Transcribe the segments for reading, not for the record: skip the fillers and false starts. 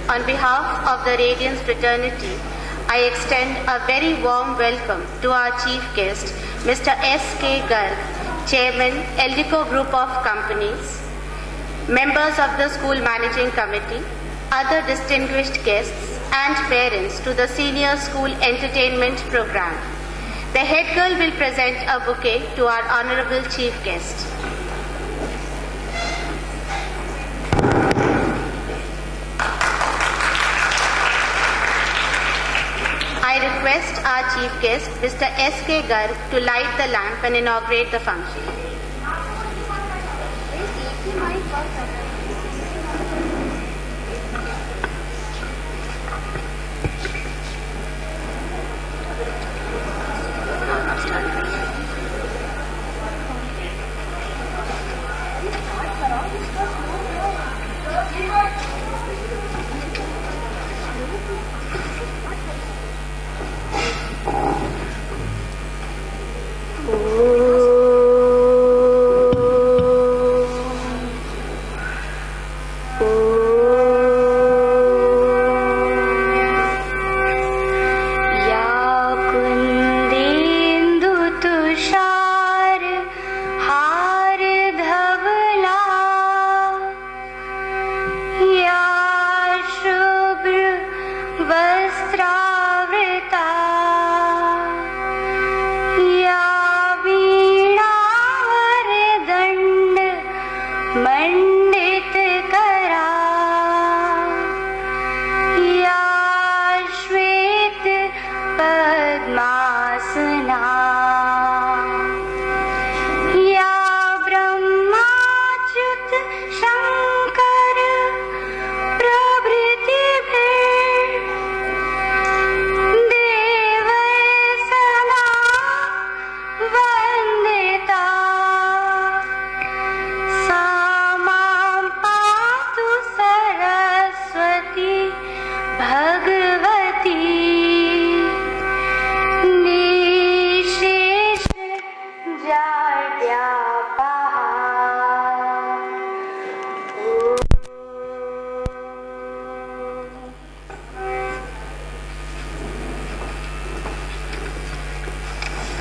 On behalf of the Radiance Fraternity, I extend a very warm welcome to our chief guest, Mr. S.K. Garg, Chairman, Eldico Group of Companies, members of the School Managing Committee, other distinguished guests, and parents to the Senior School Entertainment Program. The head girl will present a bouquet to our Honorable Chief Guest. I request our chief guest, Mr. S.K. Garg, to light the lamp and inaugurate the function.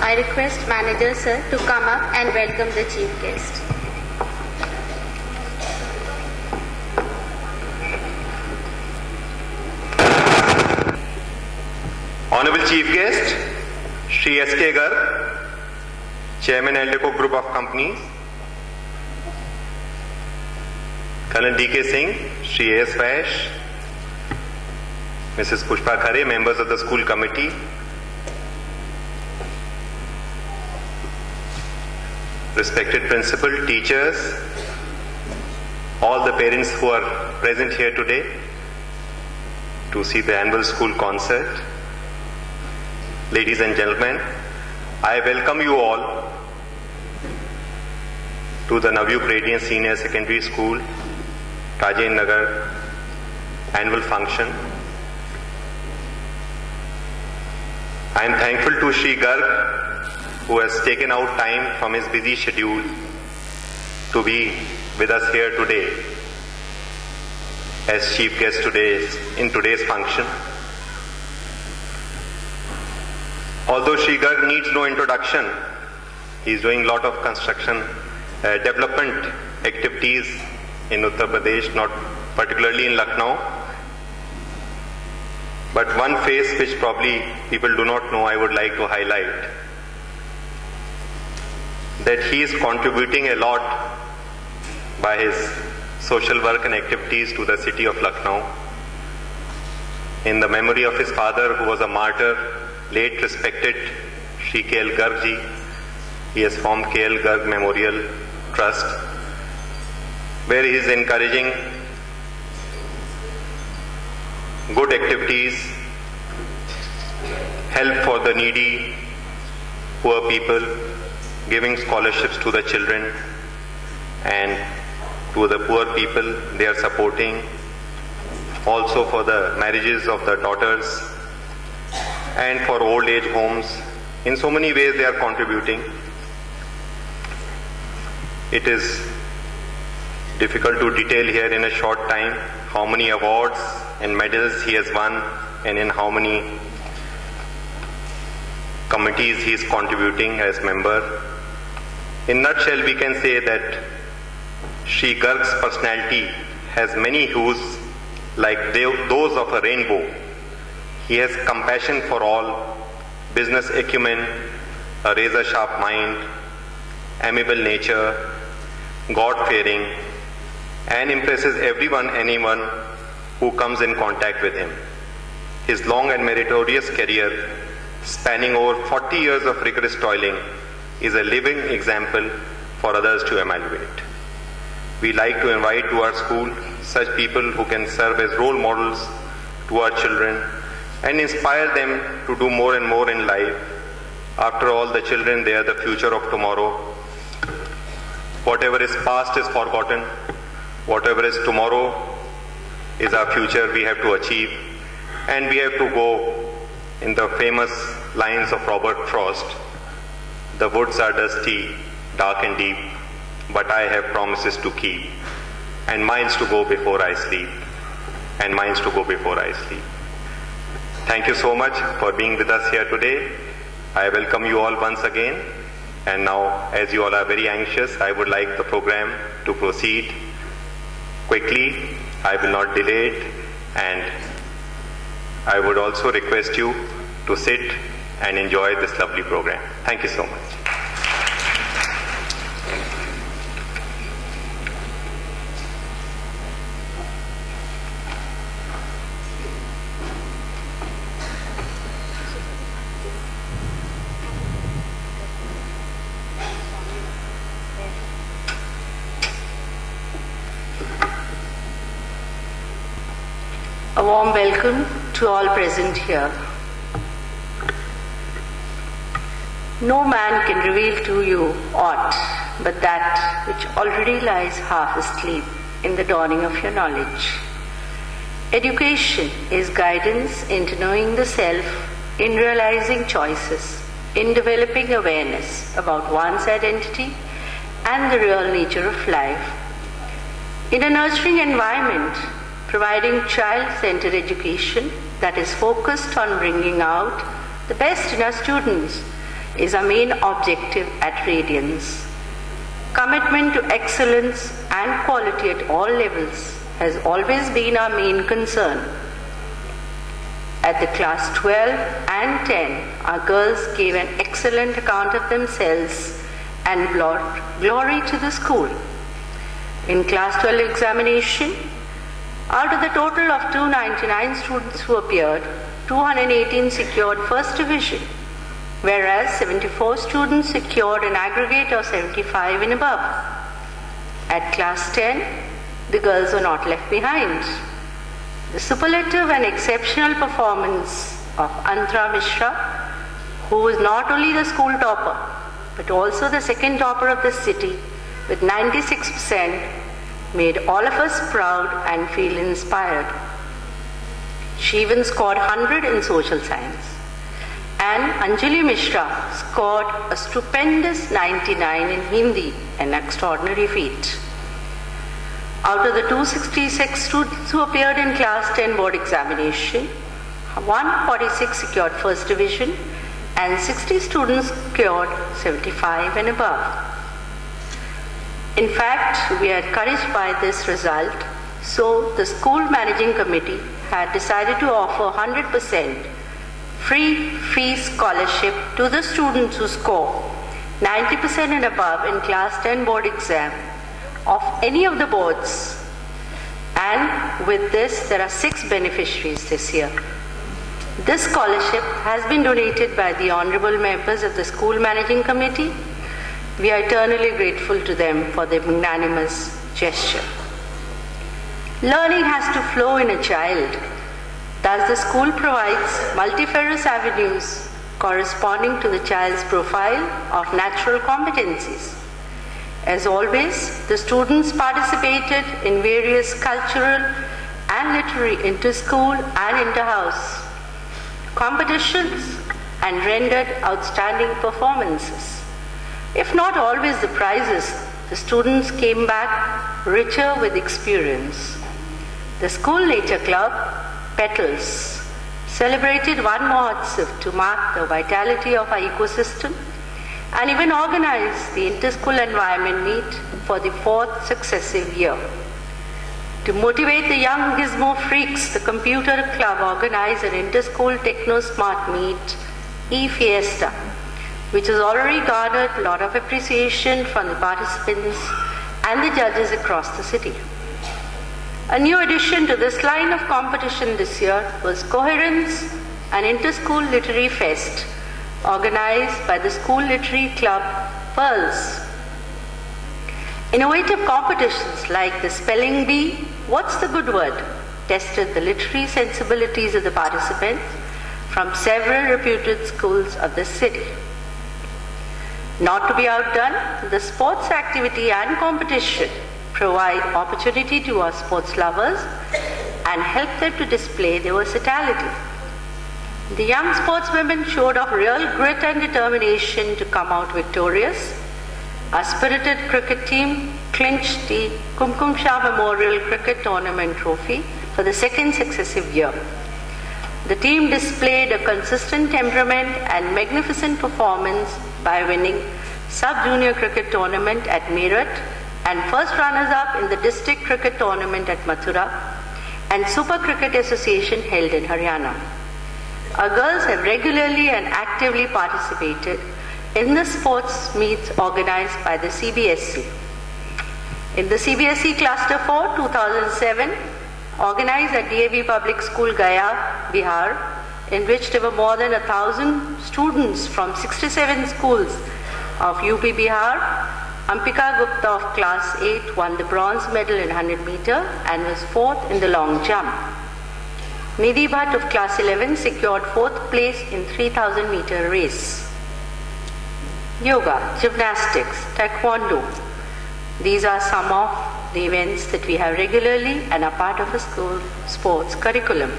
I request Manager Sir to come up and welcome the chief guest. Honorable Chief Guest, Shri S.K. Garg, Chairman Eldico Group of Companies, Colonel D.K. Singh, Shri A.S. Vash, Mrs. Pushpa Khare, members of the school committee, respected principal, teachers, all the parents who are present here today to see the annual school concert. Ladies and gentlemen, I welcome you all to the Navyug Radiance Senior Secondary School, Rajendra Nagar annual function. I am thankful to Shri Garg, who has taken out time from his busy schedule to be with us here today as chief guest in today's function. Although Shri Garg needs no introduction, he is doing a lot of construction development activities in Uttar Pradesh, not particularly in Lucknow. But one face which probably people do not know, I would like to highlight, that he is contributing a lot by his social work and activities to the city of Lucknow in the memory of his father, who was a martyr, late respected Shri K.L. Garg ji. He has formed K.L. Garg Memorial Trust, where he is encouraging good activities, help for the needy, poor people, giving scholarships to the children, and to the poor people they are supporting, also for the marriages of the daughters, and for old age homes. In so many ways they are contributing. It is difficult to detail here in a short time how many awards and medals he has won and in how many committees he is contributing as member. In nutshell, we can say that Shri Garg's personality has many hues like those of a rainbow. He has compassion for all, business acumen, a razor-sharp mind, amiable nature, God-fearing, and impresses anyone who comes in contact with him. His long and meritorious career, spanning over 40 years of rigorous toiling, is a living example for others to emulate. We like to invite to our school such people who can serve as role models to our children and inspire them to do more and more in life. After all, the children, they are the future of tomorrow. Whatever is past is forgotten. Whatever is tomorrow is our future we have to achieve. And we have to go in the famous lines of Robert Frost. The woods are dusty, dark and deep, but I have promises to keep, and miles to go before I sleep, and miles to go before I sleep. Thank you so much for being with us here today. I welcome you all once again. And now, as you all are very anxious, I would like the program to proceed quickly. I will not delay it, and I would also request you to sit and enjoy this lovely program. Thank you so much. A warm welcome to all present here. No man can reveal to you aught but that which already lies half asleep in the dawning of your knowledge. Education is guidance into knowing the self, in realizing choices, in developing awareness about one's identity and the real nature of life. In a nurturing environment, providing child-centered education that is focused on bringing out the best in our students is our main objective at Radiance. Commitment to excellence and quality at all levels has always been our main concern. At the class 12 and 10, our girls gave an excellent account of themselves and brought glory to the school. In class 12 examination, out of the total of 299 students who appeared, 218 secured first division, whereas 74 students secured an aggregate of 75 and above. At class 10, the girls were not left behind. The superlative and exceptional performance of Antara Mishra, who was not only the school topper, but also the second topper of the city with 96%, made all of us proud and feel inspired. She even scored 100 in social science. And Anjali Mishra scored a stupendous 99 in Hindi, an extraordinary feat. Out of the 266 students who appeared in class 10 board examination, 146 secured first division and 60 students secured 75 and above. In fact, we are encouraged by this result, so the school managing committee had decided to offer 100% free fee scholarship to the students who score 90% and above in class 10 board exam of any of the boards And with this, there are 6 beneficiaries this year. This scholarship has been donated by the honorable members of the school managing committee. We are eternally grateful to them for their magnanimous gesture. Learning has to flow in a child. Thus, the school provides multifarious avenues corresponding to the child's profile of natural competencies. As always, the students participated in various cultural and literary inter-school and inter-house competitions and rendered outstanding performances. If not always the prizes, the students came back richer with experience. The School Nature Club, Petals, celebrated One Mahotsav to mark the vitality of our ecosystem and even organized the Inter-School Environment Meet for the 4th successive year. To motivate the young gizmo freaks, the Computer Club organized an Inter-School Techno Smart Meet, E-Fiesta, which has already garnered a lot of appreciation from the participants and the judges across the city. A new addition to this line of competition this year was Coherence, an inter-school literary fest organized by the School Literary Club, Pearls. Innovative competitions like the Spelling Bee, What's the Good Word, tested the literary sensibilities of the participants from several reputed schools of the city. Not to be outdone, the sports activity and competition provide opportunity to our sports lovers and help them to display their versatility. The young sportswomen showed off real grit and determination to come out victorious. Our spirited cricket team clinched the Kumkum Shah Memorial Cricket Tournament trophy for the 2nd successive year. The team displayed a consistent temperament and magnificent performance by winning Sub-Junior Cricket Tournament at Meerut and first runners-up in the District Cricket Tournament at Mathura and Super Cricket Association held in Haryana. Our girls have regularly and actively participated in the sports meets organized by the CBSE. In the CBSE Cluster 4 2007, organized at DAV Public School, Gaya, Bihar, in which there were more than 1,000 students from 67 schools of UP Bihar, Ampika Gupta of Class 8 won the bronze medal in 100 meter and was 4th in the long jump. Nidhi Bhatt of Class 11 secured 4th place in 3,000 meter race. Yoga, gymnastics, taekwondo. These are some of the events that we have regularly and are part of a school sports curriculum.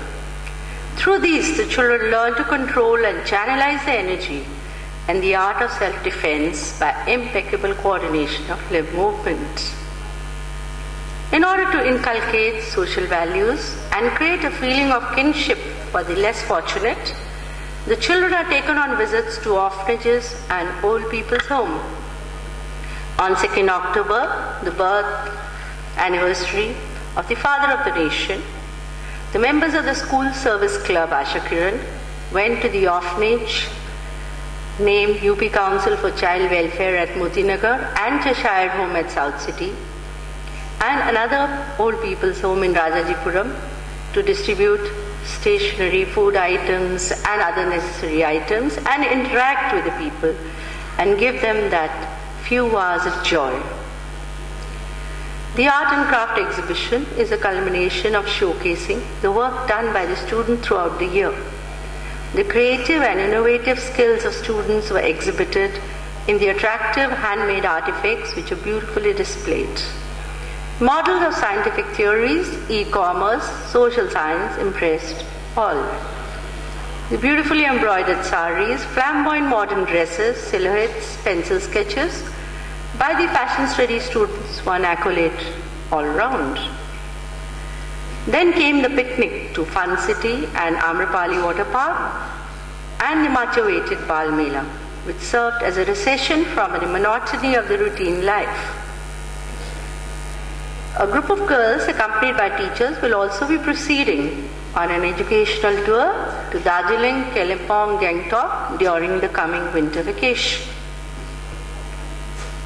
Through these, the children learn to control and channelize their energy and the art of self-defense by impeccable coordination of limb movement. In order to inculcate social values and create a feeling of kinship for the less fortunate, the children are taken on visits to orphanages and old people's home. On 2nd October, the birth anniversary of the father of the nation, the members of the School Service Club Asha Kiran went to the orphanage named UP Council for Child Welfare at Motinagar and Cheshire Home at South City and another old people's home in Rajajipuram to distribute stationery, food items and other necessary items and interact with the people and give them that few hours of joy. The art and craft exhibition is a culmination of showcasing the work done by the students throughout the year. The creative and innovative skills of students were exhibited in the attractive handmade artifacts which are beautifully displayed. Models of scientific theories, e-commerce, social science impressed all. The beautifully embroidered saris, flamboyant modern dresses, silhouettes, pencil sketches by the fashion-study students won accolade all round. Then came the picnic to Fun City and Amrapali Water Park and the much-awaited Bal Mela, which served as a recession from the monotony of the routine life. A group of girls accompanied by teachers will also be proceeding on an educational tour to Darjeeling, Kalimpong, Gangtok during the coming winter vacation.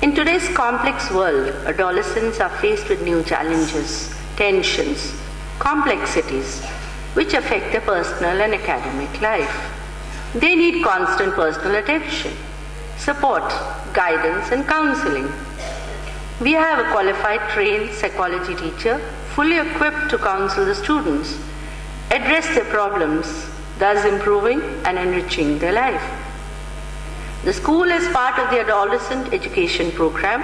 In today's complex world, adolescents are faced with new challenges tensions, complexities which affect their personal and academic life. They need constant personal attention, support, guidance, and counseling. We have a qualified, trained psychology teacher fully equipped to counsel the students, address their problems, thus improving and enriching their life. The school is part of the adolescent education program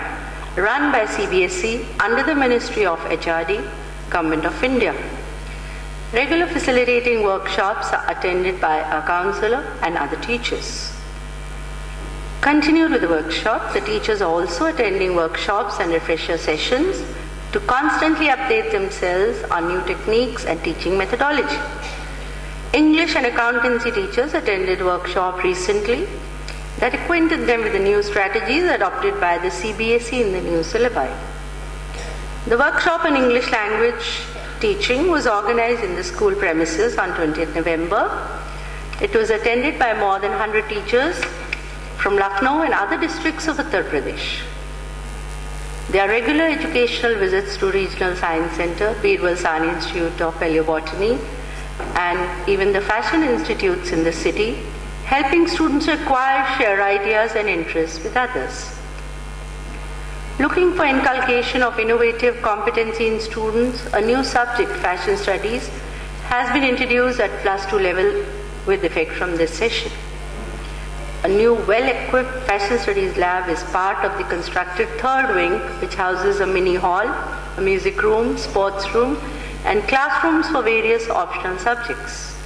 run by CBSE under the Ministry of HRD, Government of India. Regular facilitating workshops are attended by a counselor and other teachers. Continued with the workshop, the teachers are also attending workshops and refresher sessions to constantly update themselves on new techniques and teaching methodology. English and accountancy teachers attended workshop recently that acquainted them with the new strategies adopted by the CBSE in the new syllabi. The workshop on English language teaching was organized in the school premises on 20th November. It was attended by more than 100 teachers from Lucknow and other districts of Uttar Pradesh. There are regular educational visits to Regional Science Center, Birbal Sahni Institute of Paleobotany, and even the fashion institutes in the city, helping students acquire, share ideas and interests with others. Looking for inculcation of innovative competency in students, a new subject, fashion studies, has been introduced at +2 level with effect from this session. A new well-equipped fashion studies lab is part of the constructed third wing, which houses a mini hall, a music room, sports room, and classrooms for various optional subjects.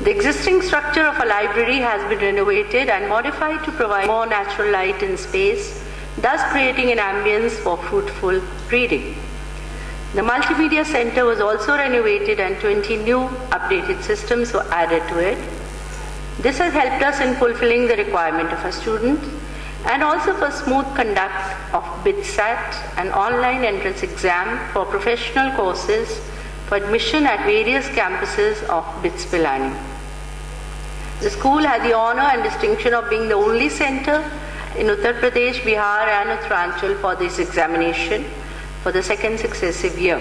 The existing structure of a library has been renovated and modified to provide more natural light and space, thus creating an ambience for fruitful reading. The Multimedia Center was also renovated and 20 new updated systems were added to it. This has helped us in fulfilling the requirement of our students and also for smooth conduct of BITSAT, an online entrance exam for professional courses for admission at various campuses of BITS Pilani. The school had the honor and distinction of being the only center in Uttar Pradesh, Bihar and Uttaranchal for this examination for the second successive year.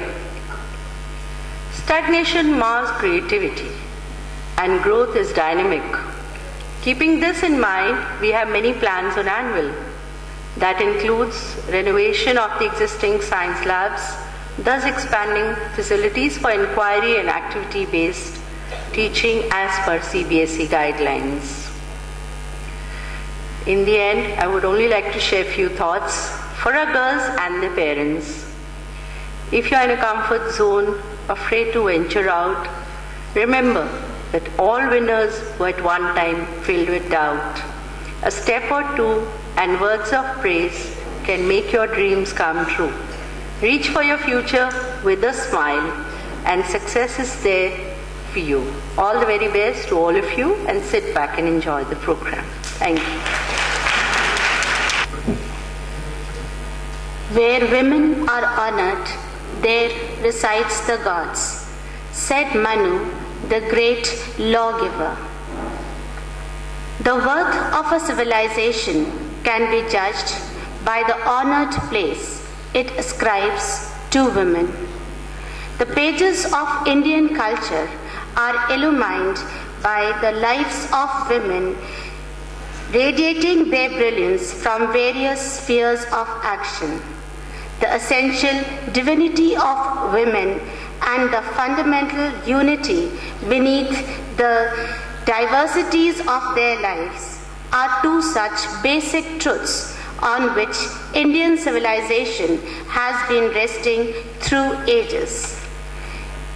Stagnation mars creativity and growth is dynamic. Keeping this in mind, we have many plans on annual. That includes renovation of the existing science labs, thus expanding facilities for inquiry and activity-based teaching as per CBSE guidelines. In the end, I would only like to share a few thoughts for our girls and their parents. If you are in a comfort zone, afraid to venture out, remember that all winners were at one time filled with doubt. A step or two and words of praise can make your dreams come true. Reach for your future with a smile, and success is there for you. All the very best to all of you, and sit back and enjoy the program. Thank you. Where women are honored, there resides the gods, said Manu, the great lawgiver. The worth of a civilization can be judged by the honored place it ascribes to women. The pages of Indian culture are illumined by the lives of women, radiating their brilliance from various spheres of action. The essential divinity of women and the fundamental unity beneath the diversities of their lives are two such basic truths on which Indian civilization has been resting through ages.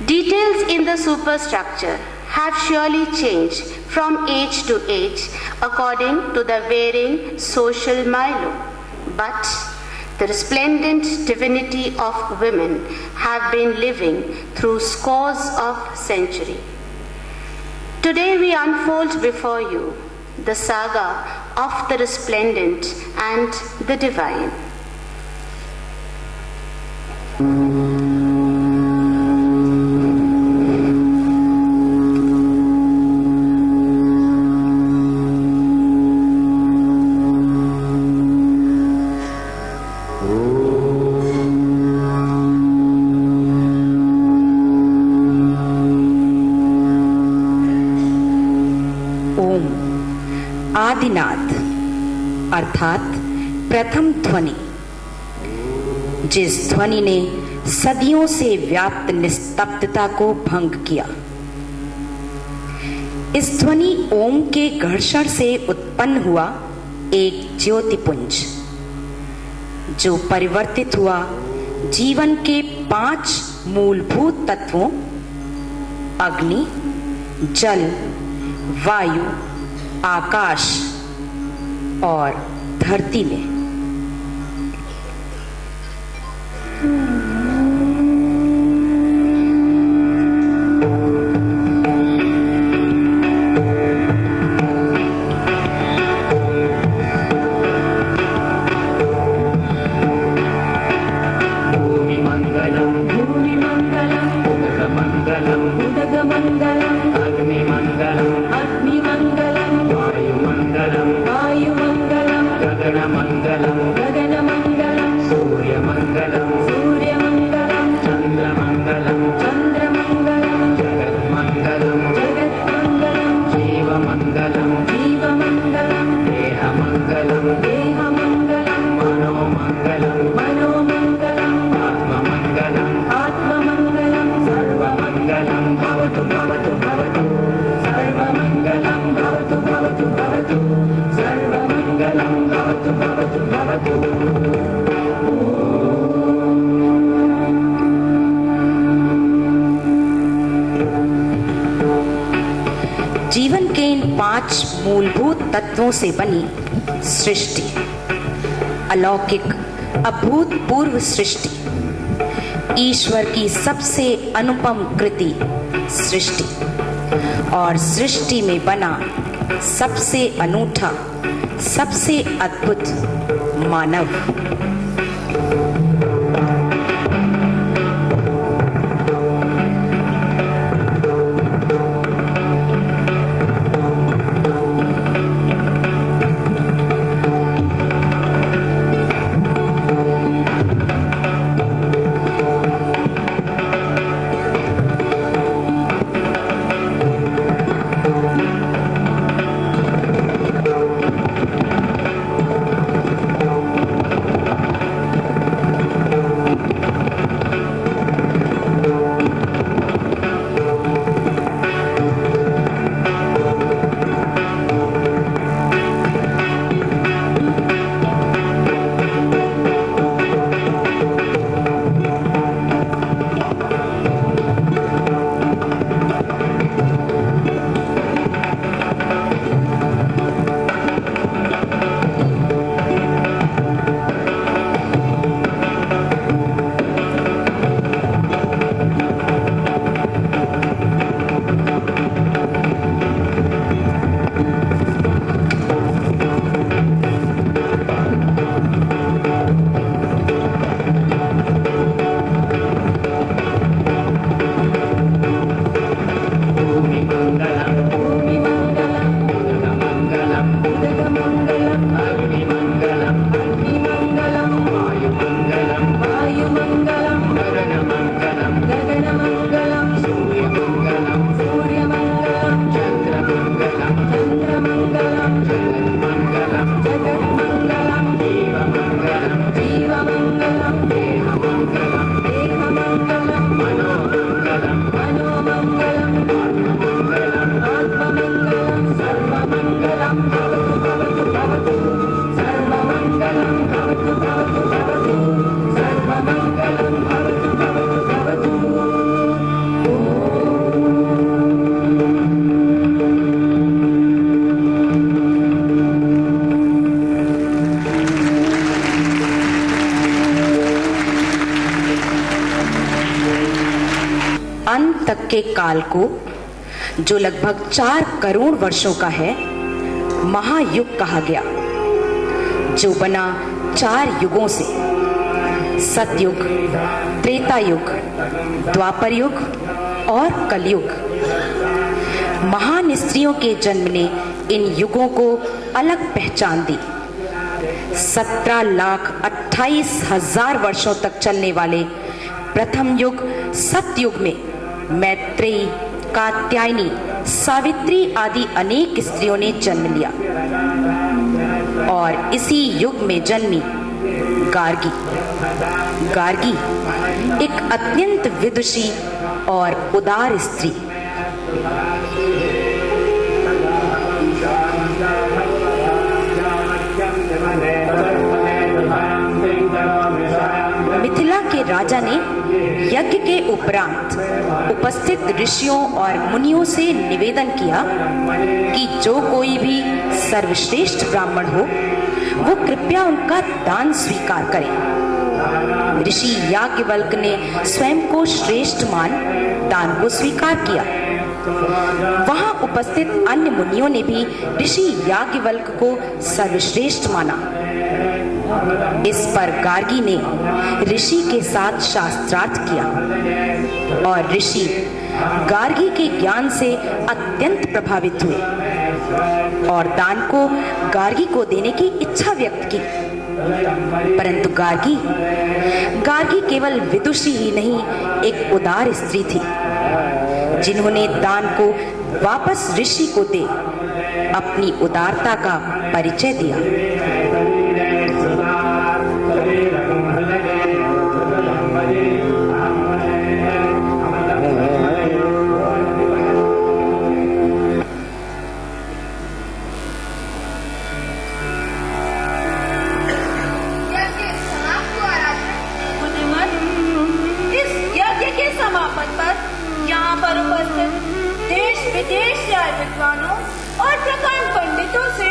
Details in the superstructure have surely changed from age to age according to the varying social milieu, but the resplendent divinity of women have been living through scores of centuries. Today we unfold before you the saga of the resplendent and the divine. ओम आदिनाद अर्थात प्रथम ध्वनि, जिस ध्वनि ने सदियों से व्याप्त निस्तब्धता को भंग किया। इस ध्वनि ओम के घर्षण से उत्पन्न हुआ एक ज्योतिपुंज, जो परिवर्तित हुआ जीवन के 5 मूलभूत तत्वों अग्नि, जल, वायु, आकाश और धरती में। जीवन के इन 5 मूलभूत तत्वों से बनी सृष्टि, अलौकिक अभूतपूर्व सृष्टि, ईश्वर की सबसे अनुपम कृति सृष्टि, और सृष्टि में बना सबसे अनूठा, सबसे अद्भुत मानव। अंत तक के काल को, जो लगभग 4 करोड़ वर्षों का है, महायुग कहा गया, जो बना 4 युगों से, सतयुग, त्रेता युग, द्वापर युग और कलयुग। महान स्त्रियों के जन्म ने इन युगों को अलग पहचान दी। 17,28,000 वर्षों तक चलने वाले प्रथम युग सतयुग में मैत्रेयी, कात्यायनी, सावित्री आदि अनेक स्त्रियों ने जन्म लिया और इसी युग में जन्मी गार्गी। गार्गी एक अत्यंत विदुषी और उदार स्त्री। मिथिला के राजा ने यज्ञ के उपरांत उपस्थित ऋषियों और मुनियों से निवेदन किया कि जो कोई भी सर्वश्रेष्ठ ब्राह्मण हो वो कृपया उनका दान स्वीकार करे। ऋषि याज्ञवल्क्य ने स्वयं को श्रेष्ठ मान दान को स्वीकार किया। वहां उपस्थित अन्य मुनियों ने भी ऋषि याज्ञवल्क्य को सर्वश्रेष्ठ माना। इस पर गार्गी ने ऋषि के साथ शास्त्रार्थ किया और ऋषि गार्गी के ज्ञान से अत्यंत प्रभावित हुए और दान को गार्गी को देने की इच्छा व्यक्त की। परंतु गार्गी केवल विदुषी ही नहीं, एक उदार स्त्री थी जिन्होंने दान को वापस ऋषि को दे अपनी उदारता का परिचय दिया। समापन पर यहाँ पर उपस्थित देश विदेश से आए विद्वानों और प्रकांड पंडितों से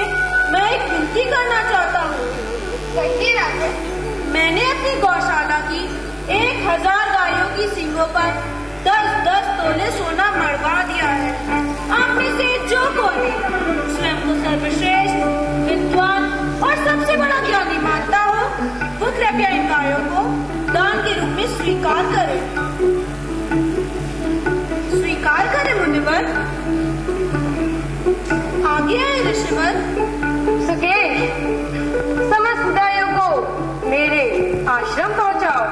मैं एक विनती करना चाहता हूँ। मैंने अपनी गौशाला की 1000 गायों की सींगों पर 10-10 तोले सोना मढ़वा दिया है। आप में से जो कोई स्वयं को सर्वश्रेष्ठ, विद्वान और सबसे बड़ा ज्ञानी मानता हो वो कृपया इन गायों को दान के रूप में स्वीकार करे। स्वीकार करे मुनिवर। आगे आए ऋषिवर। सुकेश, समस्त गायों को मेरे आश्रम पहुंचाओ।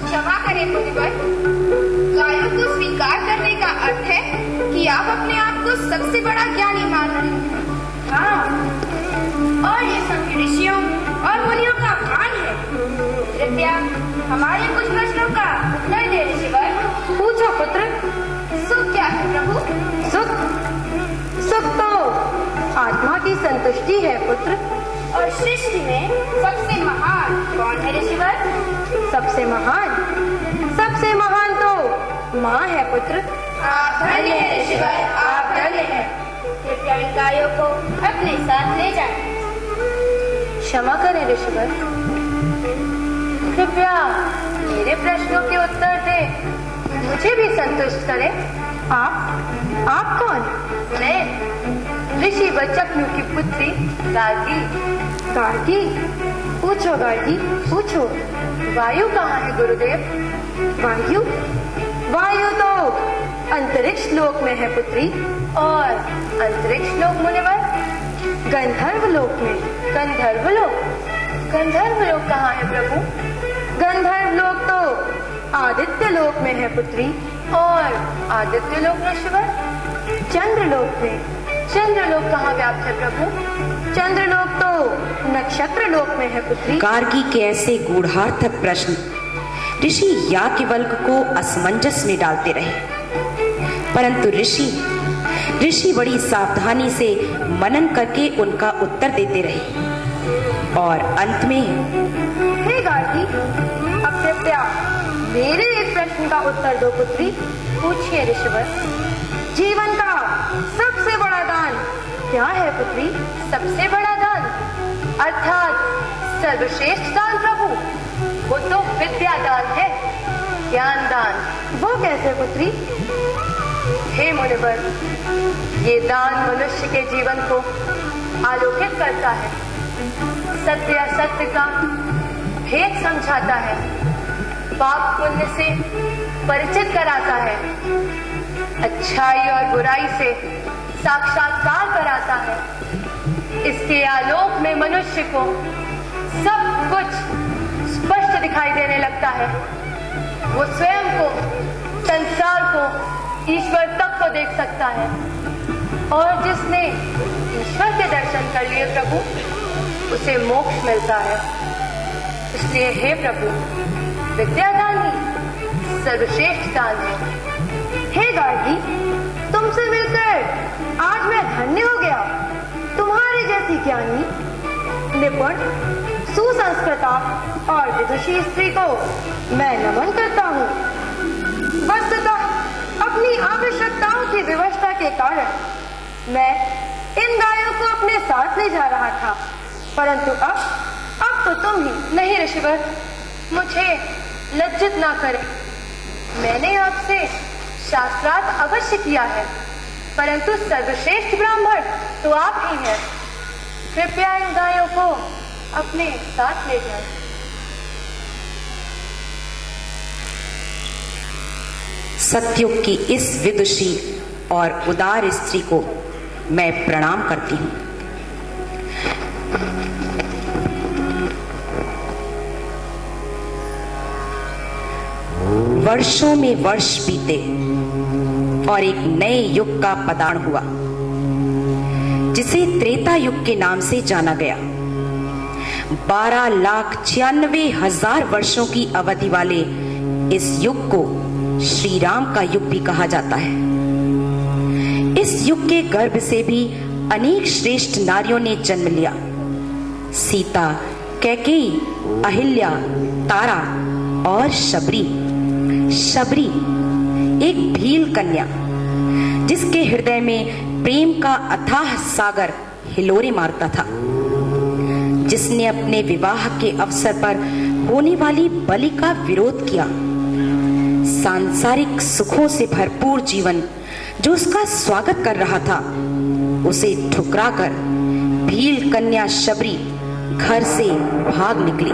क्षमा करें मुनिवर, गायों को स्वीकार करने का अर्थ है कि आप अपने आप को सबसे बड़ा ज्ञानी मान रहे हैं। हाँ, और ये सब ऋषियों और मुनियों का भान है। कृपया हमारे कुछ प्रश्नों का उत्तर दे ऋषिवर। पूछो पुत्र। सुख क्या है प्रभु? सुख तो आत्मा की संतुष्टि है पुत्र। और सृष्टि में सबसे महान कौन है ऋषिवर? सबसे महान तो माँ है पुत्र। आप धन्य हैं ऋषिवर, आप धन्य हैं। कृपया इन गायों को अपने साथ ले जाएं। क्षमा करें ऋषिवर, कृपया मेरे प्रश्नों के उत्तर दे, मुझे भी संतुष्ट करें। आप कौन? मैं ऋषि वचकनु की पुत्री गार्गी। गार्गी? पूछो गार्गी, पूछो। वायु कहाँ है गुरुदेव? वायु तो अंतरिक्ष लोक में है पुत्री। और अंतरिक्ष लोक मुनिवर? गंधर्व लोक में। गंधर्व लोक कहाँ है प्रभु? गंधर्व लोक तो आदित्य लोक में है पुत्री। और आदित्य लोक ऋषिवर? चंद्रलोक में। चंद्रलोक कहाँ व्याप्त है प्रभु? चंद्रलोक तो नक्षत्र लोक में है पुत्री। गार्गी के ऐसे गूढ़ार्थक प्रश्न ऋषि याज्ञवल्क्य को असमंजस में डालते रहे, परंतु ऋषि बड़ी सावधानी से मनन करके उनका उत्तर देते रहे और अंत में हे गार्गी, अब कृपया मेरे एक प्रश्न का उत्तर दो पुत्री। पूछिए ऋषिवर। जीवन का सबसे बड़ा दान क्या है पुत्री? सबसे बड़ा दान अर्थात सर्वश्रेष्ठ दान प्रभु, वो तो विद्या दान है, ज्ञान दान। वो कैसे पुत्री? हे मुनिवर, ये दान मनुष्य के जीवन को आलोकित करता है, सत्य असत्य का भेद समझाता है, पाप पुण्य से परिचित कराता है, अच्छाई और बुराई से साक्षात्कार कराता है। इसके आलोक में मनुष्य को सब कुछ स्पष्ट दिखाई देने लगता है। वो स्वयं को, संसार को ईश्वर तक को देख सकता है, और जिसने ईश्वर के दर्शन कर लिए प्रभु, उसे मोक्ष मिलता है। इसलिए हे प्रभु, विद्यादान ही सर्वश्रेष्ठ दान है। हे गार्गी, तुमसे मिलकर आज मैं धन्य हो गया। तुम्हारे जैसी ज्ञानी, निपुण, सुसंस्कृता और विदुषी स्त्री को मैं नमन करता हूँ। वस्तुतः अपनी आवश्यकताओं की व्यवस्था के कारण मैं इन गायों को अपने साथ ले जा रहा था, परंतु अब तो तुम ही। नहीं ऋषिवर, मुझे लज्जित ना करें। मैंने आपसे शास्त्रार्थ अवश्य किया है, परंतु सर्वश्रेष्ठ ब्राह्मण तो आप ही हैं। कृपया इन गायों को अपने साथ ले जाएं। सतयुग की इस विदुषी और उदार स्त्री को मैं प्रणाम करती हूँ। वर्षों में वर्ष बीते और एक नए युग का पदार्पण हुआ, जिसे त्रेता युग के नाम से जाना गया। 12,96,000 वर्षों की अवधि वाले इस युग को श्री राम का युग भी कहा जाता है। इस युग के गर्भ से भी अनेक श्रेष्ठ नारियों ने जन्म लिया। सीता, कैकेयी, अहिल्या, तारा और शबरी एक भील कन्या, जिसके हृदय में प्रेम का अथाह सागर हिलोरे मारता था, जिसने अपने विवाह के अवसर पर होने वाली बलि का विरोध किया। सांसारिक सुखों से भरपूर जीवन जो उसका स्वागत कर रहा था, उसे ठुकराकर भील कन्या शबरी घर से भाग निकली।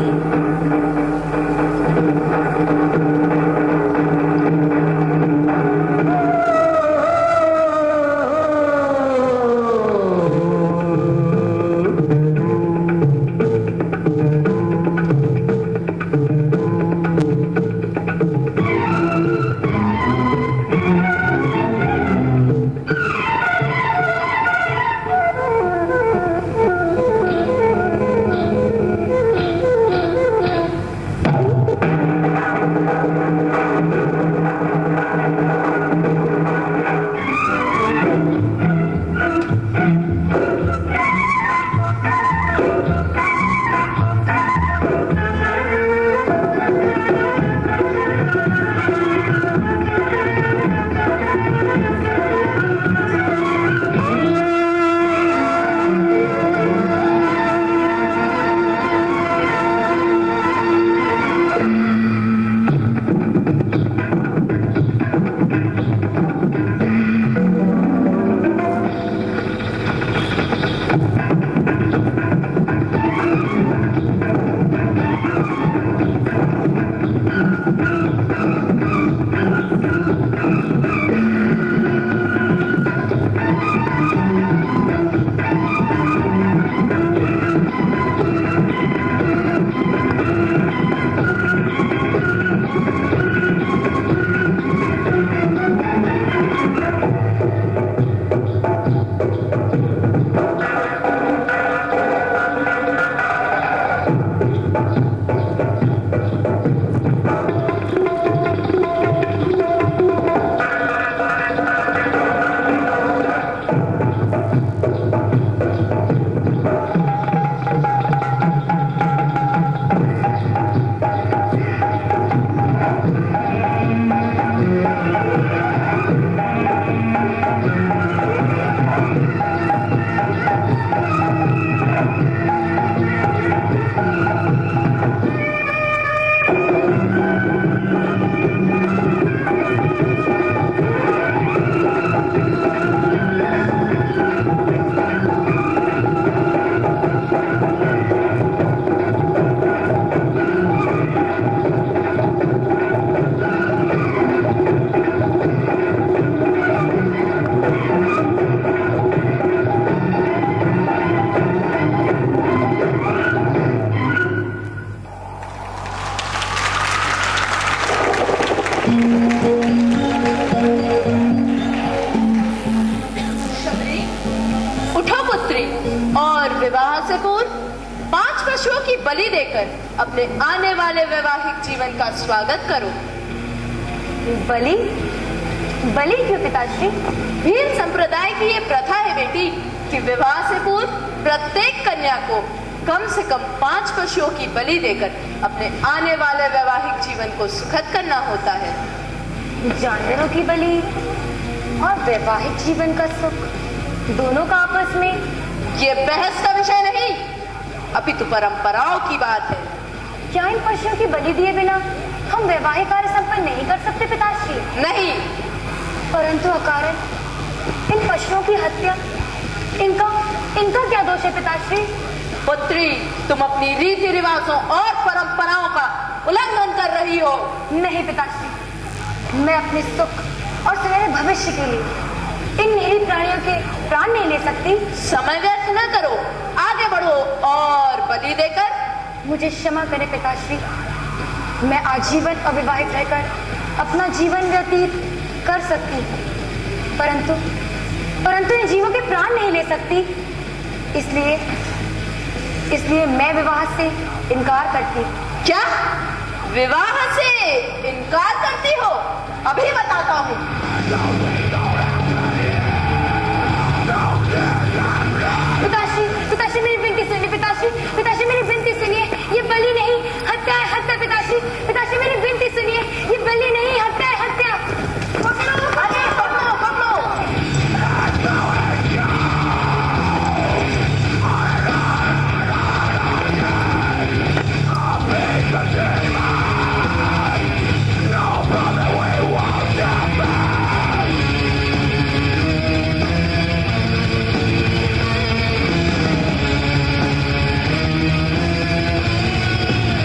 पशुओं की बलि देकर अपने आने वाले वैवाहिक जीवन का स्वागत करो। बलि? बलि क्यों पिताश्री? भील संप्रदाय की ये प्रथा है बेटी कि विवाह से पूर्व प्रत्येक कन्या को कम से कम 5 पशुओं की बलि देकर अपने आने वाले वैवाहिक जीवन को सुखद करना होता है। जानवरों की बलि और वैवाहिक जीवन का सुख दोनों का आपस में? ये बहस का विषय नहीं, अपितु परंपराओं की बात है। क्या इन पशुओं की बलि दिए बिना हम वैवाहिक कार्य संपन्न नहीं कर सकते पिताश्री? नहीं। परंतु अकारण इन पशुओं की हत्या, इनका क्या दोष है पिताश्री? पुत्री, तुम अपनी रीति रिवाजों और परंपराओं का उल्लंघन कर रही हो। नहीं पिताश्री, मैं अपने सुख और सुनहरे भविष्य के लिए इन निरीह प्राणियों के प्राण नहीं ले सकती। समय व्यर्थ न करो, आगे बढ़ो और बलि देकर। मुझे क्षमा करें पिताश्री, मैं आजीवन अविवाहित रहकर अपना जीवन व्यतीत कर सकती हूँ, परंतु इन जीवों के प्राण नहीं ले सकती। इसलिए मैं विवाह से इनकार करती हूँ। क्या विवाह से इनकार करती हो? अभी बताता हूँ। पिताश्री मेरी विनती सुनिए। पिताश्री मेरी विनती सुनिए। ये बलि नहीं, हत्या है, हत्या। पिताश्री मेरी विनती सुनिए। ये बलि नहीं, हत्या है, हत्या। अरे पकड़ो।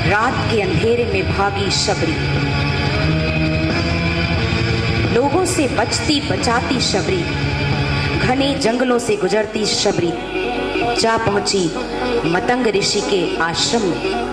रात के अंधेरे में भागी शबरी, लोगों से बचती बचाती शबरी, घने जंगलों से गुजरती शबरी जा पहुंची मतंग ऋषि के आश्रम में।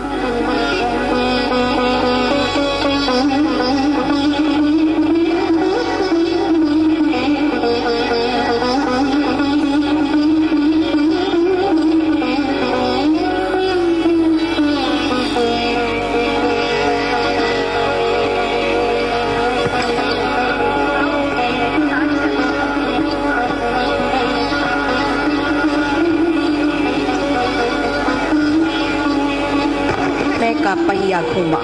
का पहिया घूमा।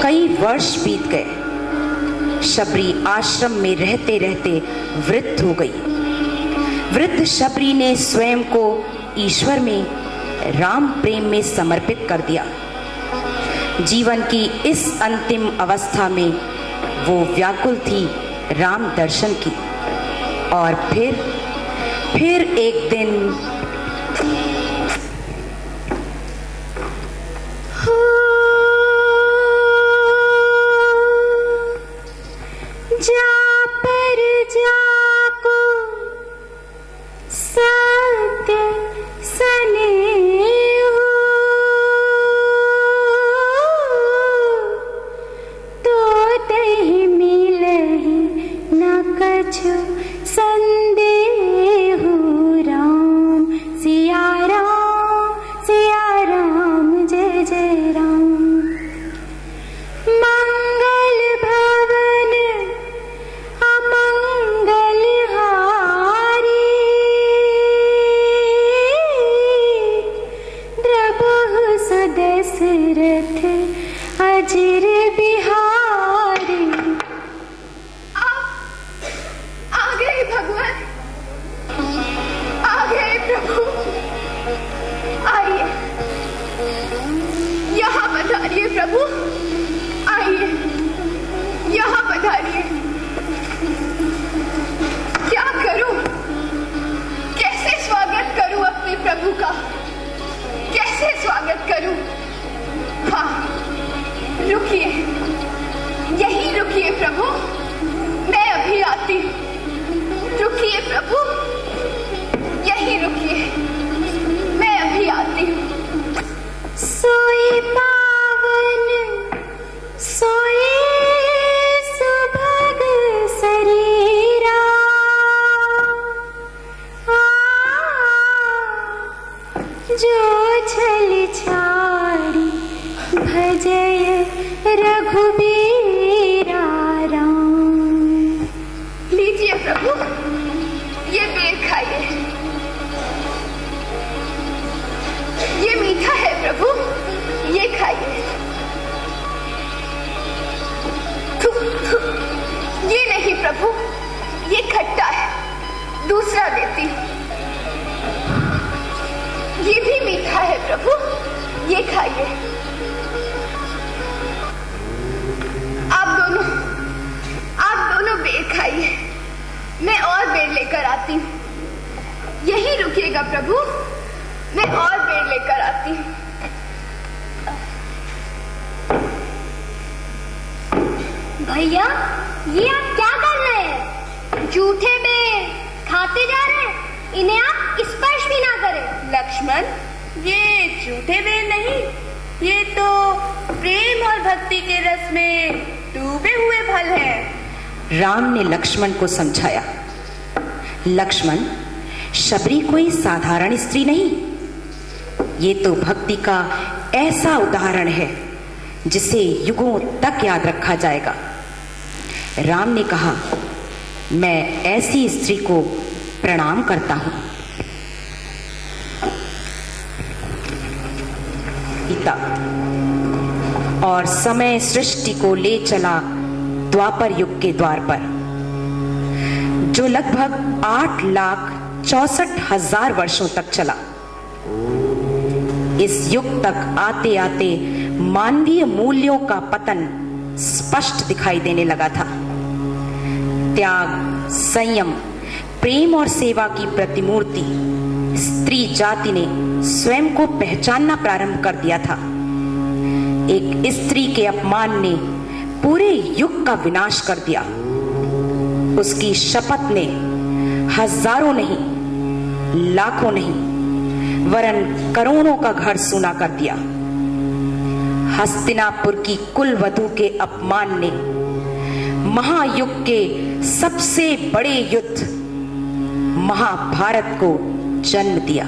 कई वर्ष बीत गए। शबरी आश्रम में रहते रहते वृद्ध हो गई। वृद्ध शबरी ने स्वयं को ईश्वर में, राम प्रेम में समर्पित कर दिया। जीवन की इस अंतिम अवस्था में वो व्याकुल थी राम दर्शन की। और फिर एक दिन सोई पावन रघुबीरा राम। लीजिए प्रभु, ये बेर खाइए। ये मीठा है प्रभु, ये खाइए। थु, थु, ये नहीं प्रभु, ये खट्टा है, दूसरा देती हूँ। ये भी मीठा है प्रभु, ये खाइए। आप दोनों बेर खाइए, मैं और बेर लेकर आती हूँ। यही रुकिएगा प्रभु, मैं और बेर लेकर आती हूँ। भैया, ये आप क्या कर रहे हैं? झूठे बेर खाते जा रहे हैं, इन्हें आप स्पर्श भी ना करें। लक्ष्मण, ये झूठे बेर नहीं, ये तो प्रेम और भक्ति के रस में डूबे हुए फल हैं। राम ने लक्ष्मण को समझाया, लक्ष्मण, शबरी कोई साधारण स्त्री नहीं, ये तो भक्ति का ऐसा उदाहरण है जिसे युगों तक याद रखा जाएगा। राम ने कहा, मैं ऐसी स्त्री को प्रणाम करता हूं। पिता और समय सृष्टि को ले चला द्वापर युग के द्वार पर, जो लगभग 8,64,000 वर्षों तक चला। इस युग तक आते आते मानवीय मूल्यों का पतन स्पष्ट दिखाई देने लगा था। त्याग, संयम, प्रेम और सेवा की प्रतिमूर्ति स्त्री जाति ने स्वयं को पहचानना प्रारंभ कर दिया था। एक स्त्री के अपमान ने पूरे युग का विनाश कर दिया। उसकी शपथ ने हजारों नहीं, लाखों नहीं, वरन करोड़ों का घर सूना कर दिया। हस्तिनापुर की कुलवधु के अपमान ने महायुग के सबसे बड़े युद्ध महाभारत को जन्म दिया।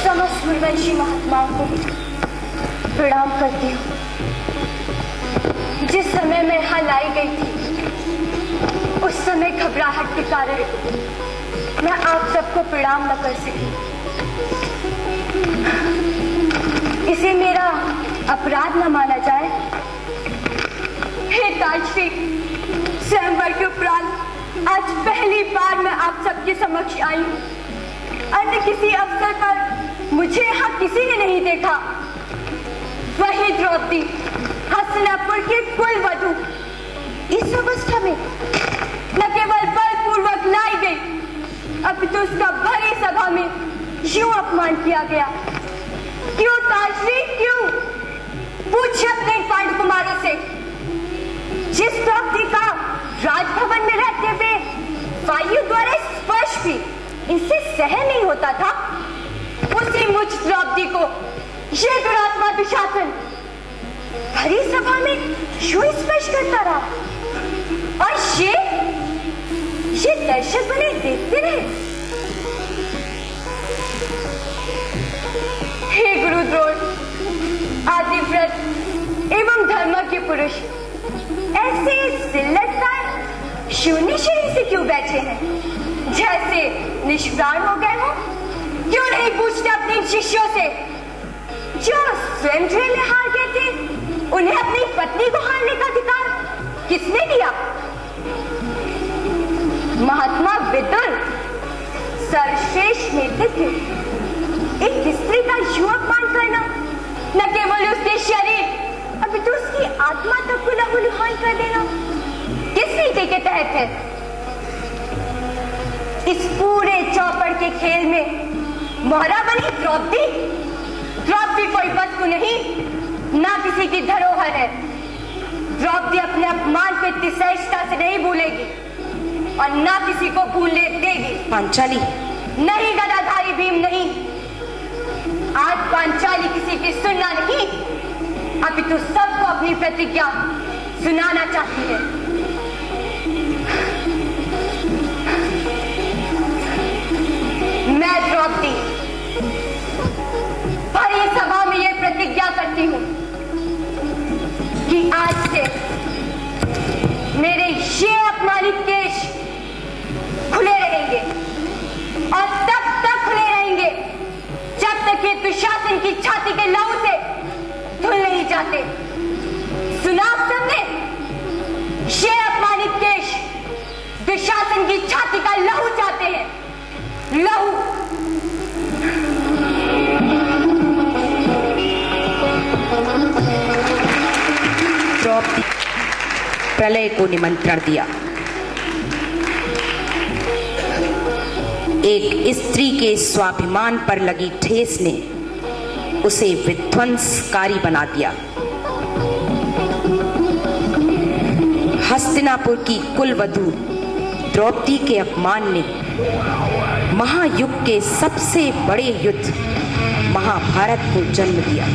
समस्त सूर्यवंशी महात्माओं को प्रणाम करती हूँ। जिस समय मैं यहाँ लाई गई थी, उस समय घबराहट के कारण मैं आप सबको प्रणाम न कर सकी। इसे मेरा अपराध न माना जाए। हे ताजश्री, स्वयंवर के उपरांत आज पहली बार मैं आप सबके समक्ष आई हूँ। अन्य किसी अवसर पर मुझे यहाँ किसी ने नहीं देखा। वही द्रौपदी, हस्तिनापुर की कुलवधु, इस अवस्था में न केवल बलपूर्वक लाई गई, अपितु उसका भरी सभा में यूं अपमान किया गया। क्यों ताजश्री, क्यों? पूछे अपने पांडु कुमारों से। जिस द्रौपदी का राजभवन में रहते हुए वायु द्वारा स्पर्श भी इसे सहन नहीं होता था, उसी मुझ द्रौपदी को ये दुरात्मा दुशासन भरी सभा में यूं स्पर्श करता रहा। और ये दर्शक बने देखते रहे। हे गुरु द्रोण, आदिव्रत एवं धर्म के पुरुष, ऐसे सिल्लटकार शून्य शरीर से क्यों बैठे हैं? जैसे निष्प्राण हो गए हो? क्यों नहीं पूछते अपने शिष्यों से, जो स्वयं जेल में हार गए थे, उन्हें अपनी पत्नी को हारने का अधिकार किसने दिया? महात्मा विदुर, सर्वश्रेष्ठ नेतृत्व, एक स्त्री का यूं अपमान करना न केवल उसके शरीर अपितु उसकी आत्मा तक को लहूलुहान कर देना किस नीति के तहत है? इस पूरे चौपड़ के खेल में मोहरा बनी द्रौपदी। द्रौपदी कोई वस्तु नहीं, ना किसी की धरोहर है। द्रौपदी अपने अपमान को इतनी सहजता से नहीं भूलेगी और ना किसी को भूलने देगी। पांचाली, नहीं गदाधारी भीम, नहीं। आज पांचाली किसी की सुनना नहीं, अपितु सबको अपनी प्रतिज्ञा सुनाना चाहती है। मैं द्रौपदी बड़ी सभा में ये प्रतिज्ञा करती हूं कि आज से मेरे ये अपमानित केश खुले रहेंगे और तब तक खुले रहेंगे जब तक ये दुशासन की छाती के लहू से धुल नहीं जाते। सुना सबने? ये अपमानित केश दुशासन की छाती का लहू चाहते हैं। लहू। द्रौपदी प्रलय को निमंत्रण दिया। एक स्त्री के स्वाभिमान पर लगी ठेस ने उसे विध्वंसकारी बना दिया। हस्तिनापुर की कुलवधू द्रौपदी के अपमान ने महायुग के सबसे बड़े युद्ध महाभारत को जन्म दिया।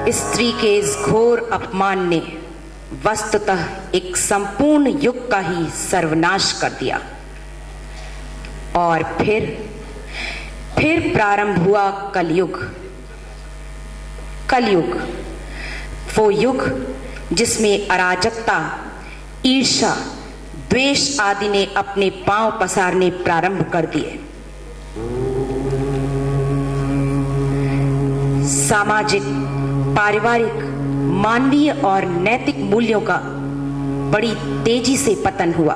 स्त्री के इस घोर अपमान ने वस्तुतः एक संपूर्ण युग का ही सर्वनाश कर दिया। और फिर प्रारंभ हुआ कलयुग। कलयुग वो युग जिसमें अराजकता, ईर्ष्या, द्वेष आदि ने अपने पांव पसारने प्रारंभ कर दिए। सामाजिक, पारिवारिक, मानवीय और नैतिक मूल्यों का बड़ी तेजी से पतन हुआ।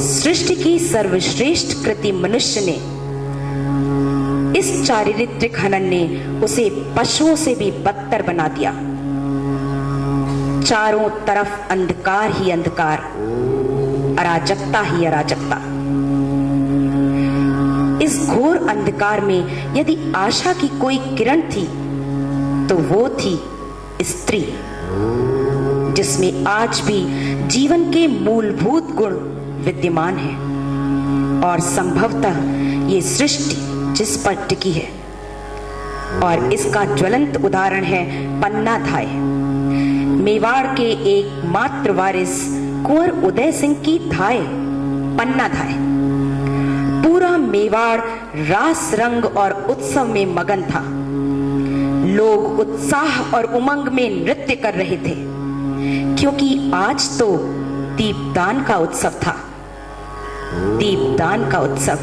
सृष्टि की सर्वश्रेष्ठ कृति मनुष्य ने इस चारित्रिक हनन ने उसे पशुओं से भी बदतर बना दिया। चारों तरफ अंधकार ही अंधकार, अराजकता ही अराजकता। इस घोर अंधकार में यदि आशा की कोई किरण थी तो वो थी स्त्री, जिसमें आज भी जीवन के मूलभूत गुण विद्यमान हैं और संभवतः ये सृष्टि जिस पर टिकी है। और इसका ज्वलंत उदाहरण है पन्नाधाय, मेवाड़ के एकमात्र वारिस कुंवर उदय सिंह की धाय पन्नाधाय। पूरा मेवाड़ रास रंग और उत्सव में मगन था। लोग उत्साह और उमंग में नृत्य कर रहे थे, क्योंकि आज तो दीपदान का उत्सव था। दीपदान का उत्सव।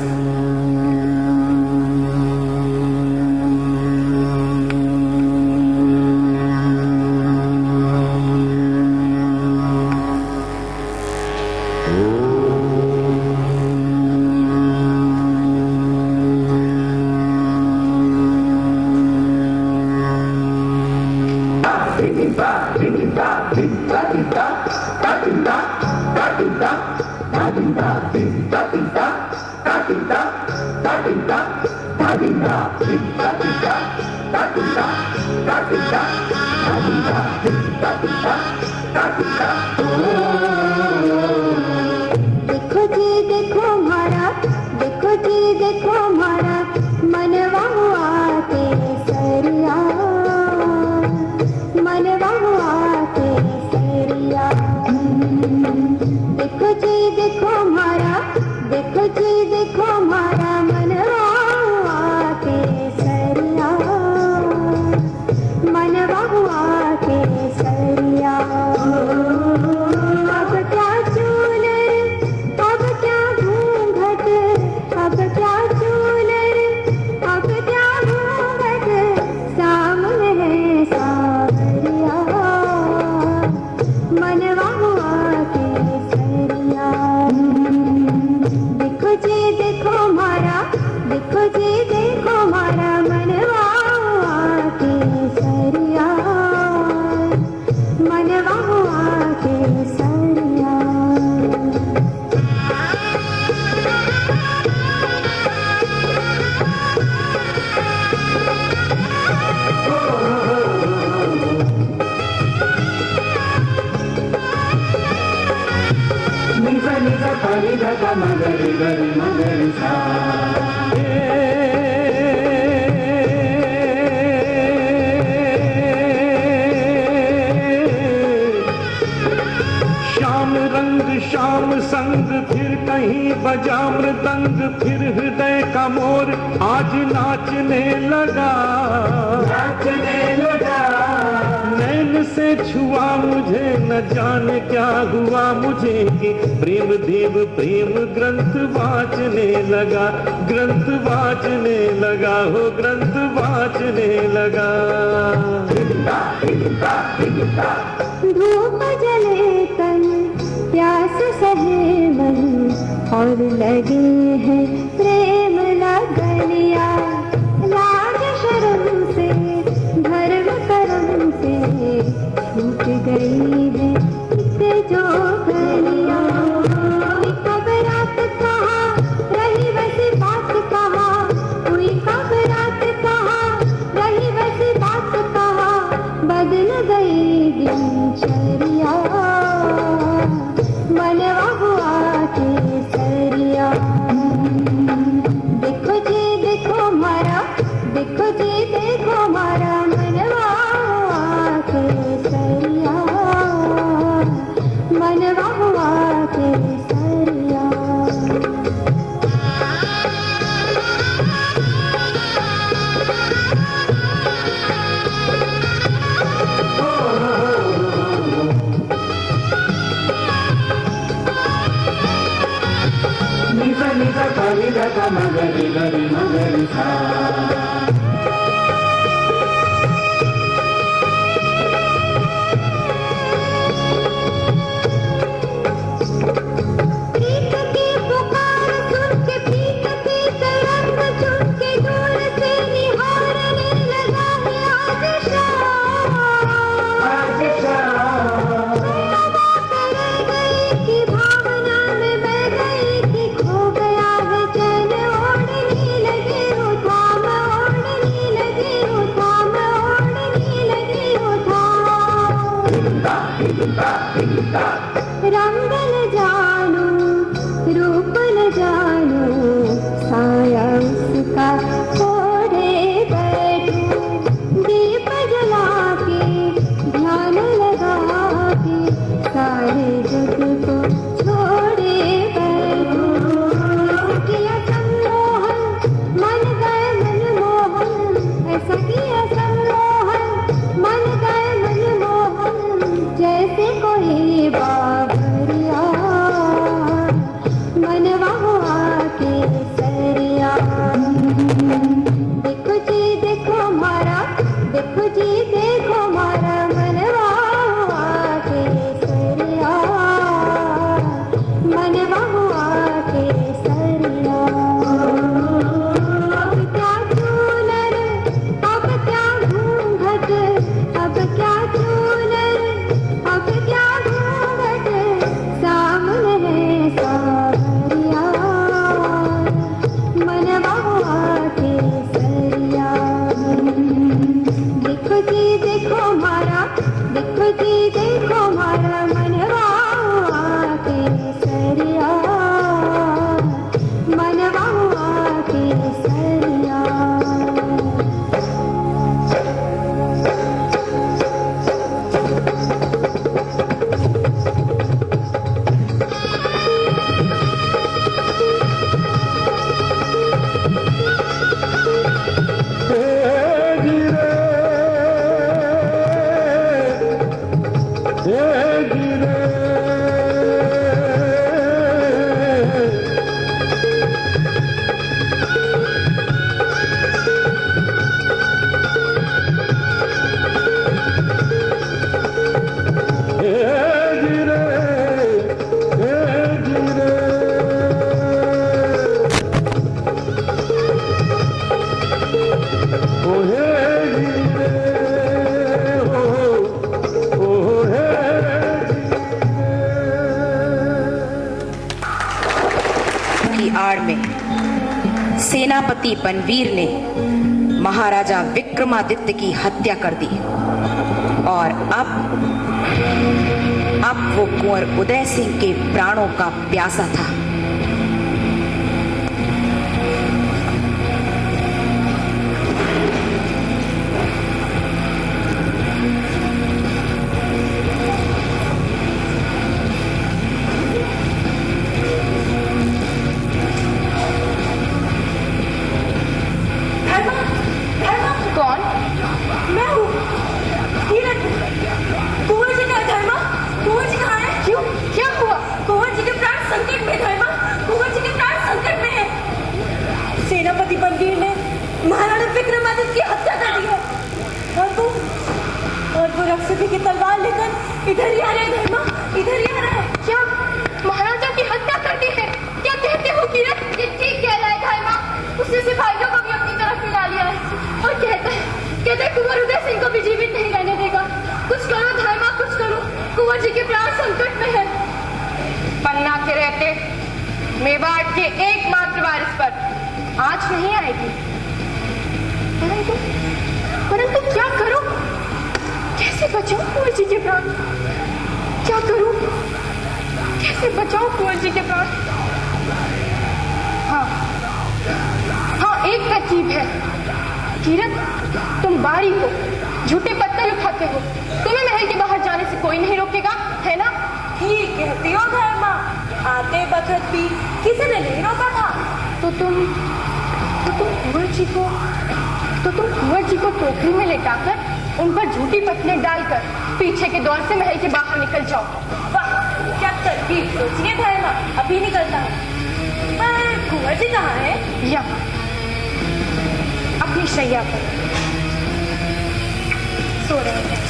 देखो जी देखो मारा, देखो जी देखो मारा, मनवा हुआ केसरिया, मनवा हुआ केसरिया। देखो जी देखो मारा, देखो जी देखो मारा, मनवा हुआ केसरिया, मनवा हुआ केसरिया। देखो जी देखो मारा मनवा केसरिया, मनवा केसरिया। निजा निजा पानी धा मगरी गरी मगरी सा। श्याम रंग श्याम संग फिर कहीं बजा मृदंग, फिर हृदय का मोर आज नाचने लगा, नाचने लगा। नैन से छुआ मुझे न जाने क्या हुआ मुझे कि प्रेम देव प्रेम ग्रंथ वाचने लगा, ग्रंथ वाचने लगा, हो ग्रंथ वाचने लगा। धूप जले तन प्यास सहे मन, और लगे हैं प्रेम लगनिया। लाज शर्म से धर्म कर्म से छूट गई है इससे जो गलिया। कोई कब रात कहा रही वैसी बात कहा, कोई कब रात कहा रही वैसी बात कहा। बदल गई दिनचर्या, मनवा हुआ केसरिया। देखो जी देखो मारा, देखो जी देखो मारा मनवा हुआ केसरिया, मनवा हुआ केसरिया। निजा निजा पानी धा मगरी गरी मगरी सा। प्रीत की पुकार सुन के प्रीत की तरंग चुन के दूर से निहारने लगा है आज शाम। आज शाम समा कर गई कि भावना में बह गई कि खो गया है चैन, ओढ़ने लगे उठा सेनापति बनवीर ने महाराजा विक्रमादित्य की हत्या कर दी और अब वो कुंवर उदय सिंह के प्राणों का प्यासा था। कौन? मैं हूँ कीरत। कुंवर जी का धर्मा, कुंवर जी कहाँ है? क्यों? क्या हुआ? कुंवर जी के प्राण संकट में धर्मा, कुंवर जी के प्राण संकट में है। सेनापति बनवीर ने महाराणा विक्रमादित्य की हत्या कर दी है और वो रक्षसी की तलवार लेकर इधर ही आ रहे हैं धर्मा, इधर ही आ रहा है। क्या महाराजा की हत्या कर दी है? क्या कहते हो कीरत? ये ठीक कह रहा है धर्मा। उसने सिपाहियों को भी अपनी तरफ मिला लिया है और कहते हैं कुंवर उदय सिंह को भी जीवित नहीं रहने देगा। कुछ करो धर्मा, कुछ करो, कुंवर जी के प्राण संकट में है। पन्ना के रहते मेवाड़ के एकमात्र वारिस पर आज नहीं आएगी। परंतु क्या करूं? कैसे बचाऊं कुंवर जी के प्राण? क्या करूं? कैसे बचाऊं कुंवर जी के प्राण? हाँ, एक तरकीब है। कीरत, तुम बारी हो, झूठे पत्थर उठाते हो, तुम्हें महल के बाहर जाने से कोई नहीं रोकेगा, है ना? ठीक कहती हो धर्मा, आते वक्त भी किसी ने नहीं रोका था। तो तुम कुंवर जी को टोकरी में लेटाकर उन पर झूठी पत्थर डालकर पीछे के द्वार से महल के बाहर निकल जाओ। वाह, क्या तरकीब सोचिए धर्मा, अभी निकलता है। पर कुंवर जी कहाँ है? यहाँ अपनी शैया पर सो रहे हैं।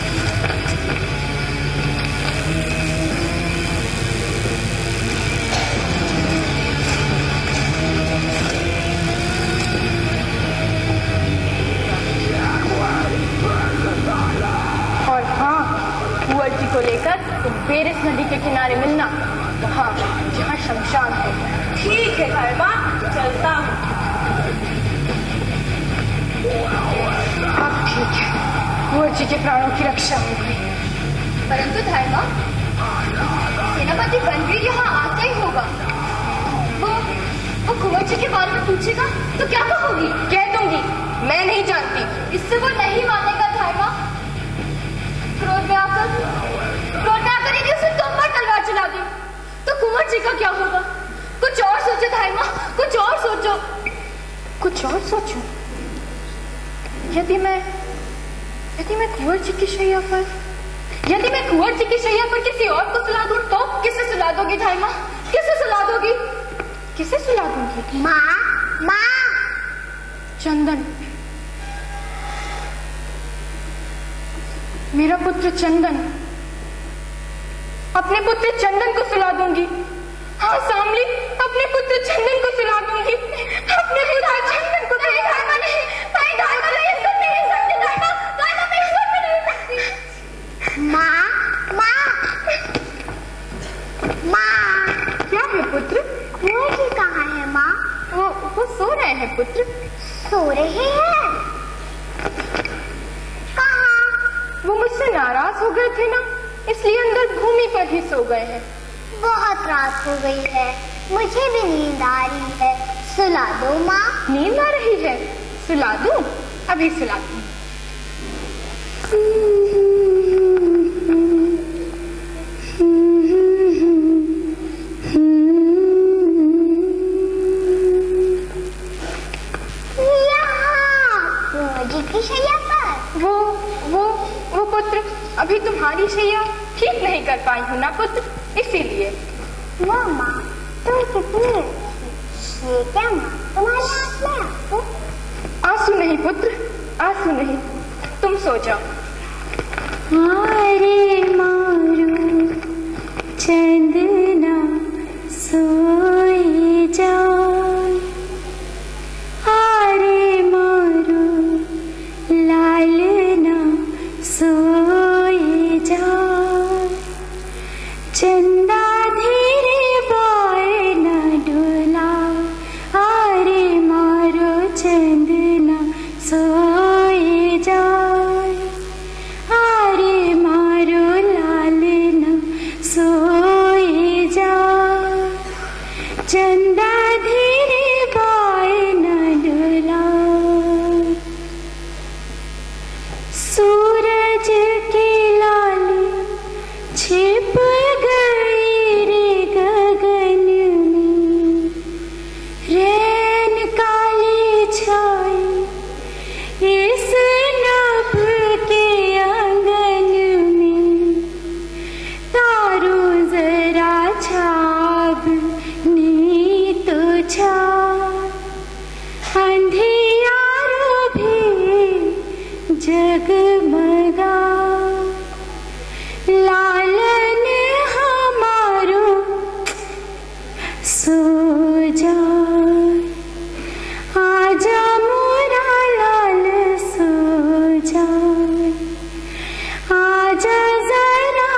और हाँ, कुंवर जी को लेकर तुम बेरिस नदी के किनारे मिलना, वहाँ जहाँ शमशान है। ठीक है धर्मा, चलता हूँ। अब ठीक है, कुंवर जी के प्राणों की रक्षा हो गई। परंतु धर्मा, सेनापति बनवीर यहाँ आता ही होगा। वो कुंवर जी के बारे में पूछेगा तो क्या कहोगी? कह दूंगी, मैं नहीं जानती। इससे वो नहीं मानेगा धर्मा। क्रोध में आकर यदि उसे तुम पर तलवार चला दी तो कुंवर जी का क्या होगा? कुछ और सोचो धर्मा, कुछ और सोचो। कुछ और सोचूं? यदि मैं कुंवर जी की शैया पर किसी और को सुला दूं तो किसे सुला दोगी धर्मा? किसे सुला दोगी? किसे सुला दूंगी? माँ चंदन, मेरा पुत्र चंदन, अपने पुत्र चंदन को सुला दूंगी। हाँ सामली, अपने पुत्र चंदन को सुला दूंगी। अपने पुत्र चंदन को नहीं धर्मा, नहीं, नहीं धर्मा, नहीं, ये सब नहीं सकती धर्मा, धर्मा मैं ये सब नहीं सकती। माँ क्या है पुत्र? कुंवर जी कहाँ है माँ? वो सो रहे हैं पुत्र। सो रहे हैं? कहाँ? वो मुझसे नाराज हो गए थे ना, इसलिए अंदर भूमि पर ही सो गए हैं। बहुत रात हो गई है, मुझे भी नींद आ रही है, सुला दो माँ। नींद आ रही है? सुला दूं? अभी सुलाती हूँ। वो पुत्र, अभी तुम्हारी शैया ठीक नहीं कर पाई हूँ ना पुत्र, इसीलिए। वो माँ, तुम कितनी अच्छी। ये क्या माँ, तुम्हारे आँख में आंसू? आंसू नहीं पुत्र, आंसू नहीं, तुम सो जाओ। हारे मारू चंदना सोए जाओ, हारे मारू लालना सोए जाओ, चंदा धीरे बाय न डोला, हारे मारो जगमगा लालन हमारो सो जा आजा मोरा लाल सो जा आजा जरा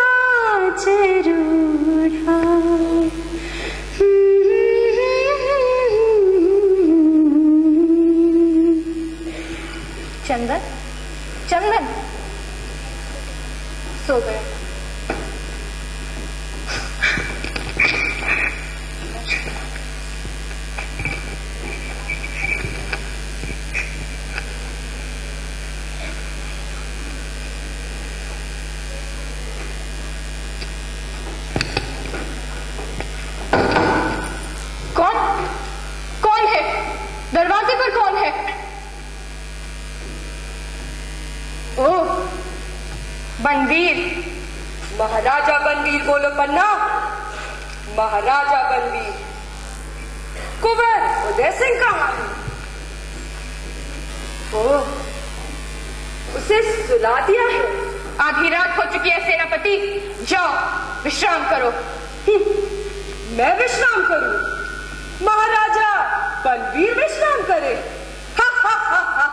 जरूर चंदन चंदन सो गए। कौन कौन है? दरवाजे पर कौन है? ओह, बनवीर। महाराजा बनवीर बोलो पन्ना। महाराजा बनवीर। कुंवर उदय सिंह कहाँ है? ओह, उसे सुला दिया है। आधी रात हो चुकी है सेनापति, जाओ विश्राम करो। मैं विश्राम करूं? महाराजा बनवीर विश्राम करे? हा, हा, हा, हा।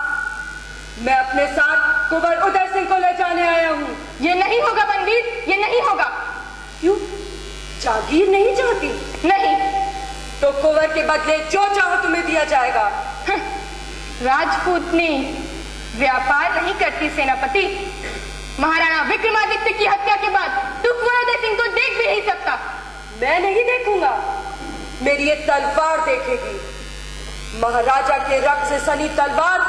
मैं अपने साथ कुंवर उदय सिंह को ले जाने आया हूँ। ये नहीं होगा बनवीर, ये नहीं होगा। क्यों? जागीर नहीं चाहती? नहीं। तो कुंवर के बदले जो चाहो तुम्हें दिया जाएगा। राजपूतनी व्यापार नहीं करती सेनापति। महाराणा विक्रमादित्य की हत्या के बाद तू कुंवर उदय सिंह को देख भी नहीं सकता। मैं नहीं देखूंगा, मेरी ये तलवार देखेगी। महाराजा के रक्त से सनी तलवार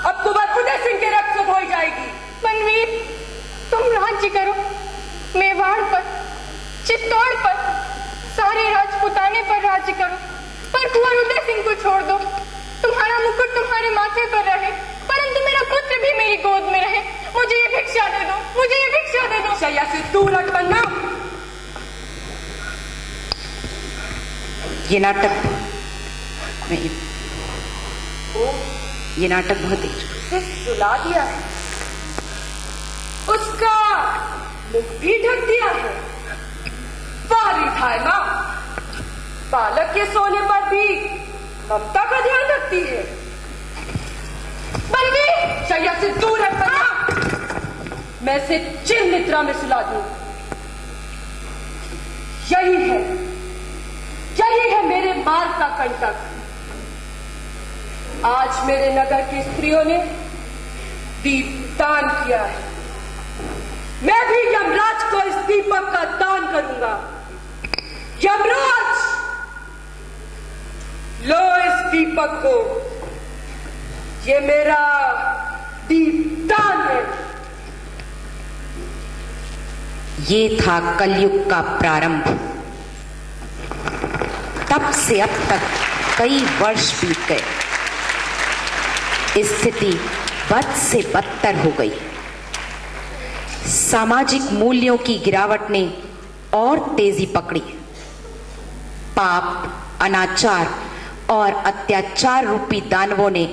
अब कुंवर उदय सिंह के रक्त से धोई जाएगी। बनवीर, तुम राज्य करो मेवाड़ पर, चित्तौड़ पर, सारे राजपुताने पर राज्य करो, पर कुंवर उदय सिंह को छोड़ दो। तुम्हारा मुकुट तुम्हारे माथे पर रहे, परंतु मेरा पुत्र भी मेरी गोद में रहे। मुझे ये भिक्षा दे दो, मुझे ये भिक्षा दे दो। शैया से दूर हट पन्ना। ये नाटक ये नाटक बहुत ही उसे सुला दिया है, उसका मुख भी ढक दिया है। वारी धाय मां, बालक के सोने पर भी ममता का ध्यान रखती है। बनवीर, शैया से दूर हट पन्ना। मैं इसे चिर निद्रा में सुला दूं। यही है मेरे मार्ग का कंटक। आज मेरे नगर की स्त्रियों ने दीपदान किया है, मैं भी यमराज को इस दीपक का दान करूंगा। यमराज, लो इस दीपक को, ये मेरा दीपदान है। ये था कलयुग का प्रारंभ। तब से अब तक कई वर्ष बीत गए। स्थिति बद से बदतर हो गई। सामाजिक मूल्यों की गिरावट ने और तेजी पकड़ी। पाप, अनाचार और अत्याचार रूपी दानवों ने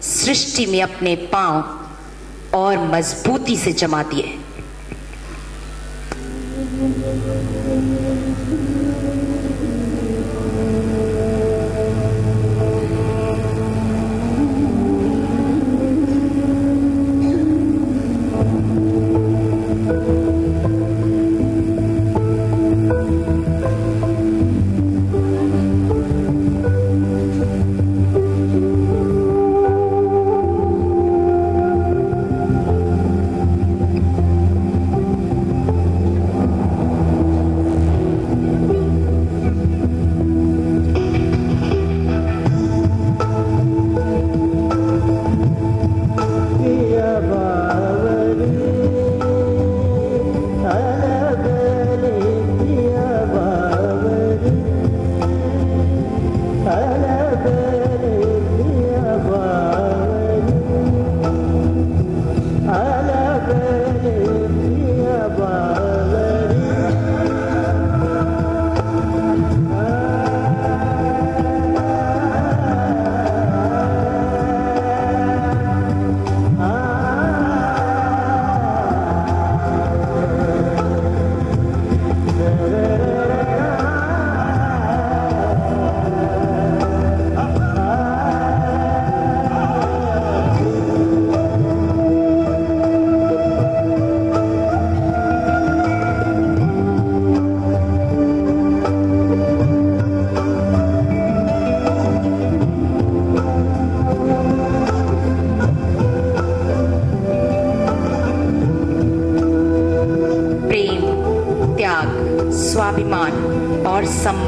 सृष्टि में अपने पांव और मजबूती से जमा दिए।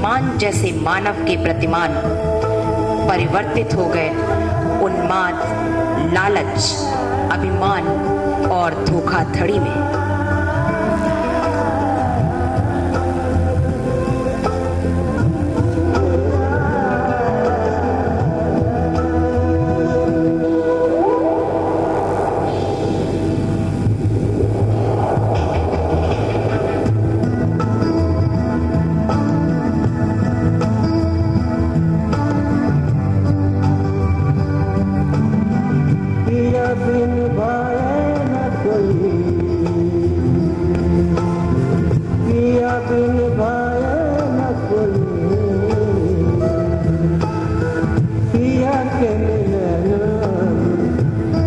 हनुमान जैसे मानव के प्रतिमान परिवर्तित हो गए उन्माद, लालच, अभिमान और धोखाधड़ी में। पिया बिन भाए न कोई, पिया बिन भाए न कोई, पिया के मिलन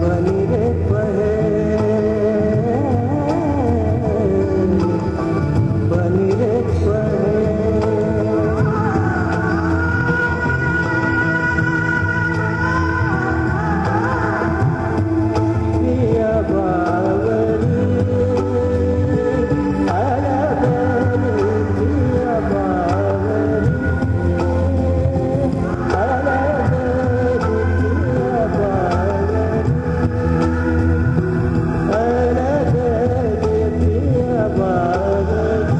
बनी रे पहे, बनी रे पहे। पिया बावरी अलगरी, पिया बावरी अलगरी, पिया बावरी अलगरी, पिया बावरी।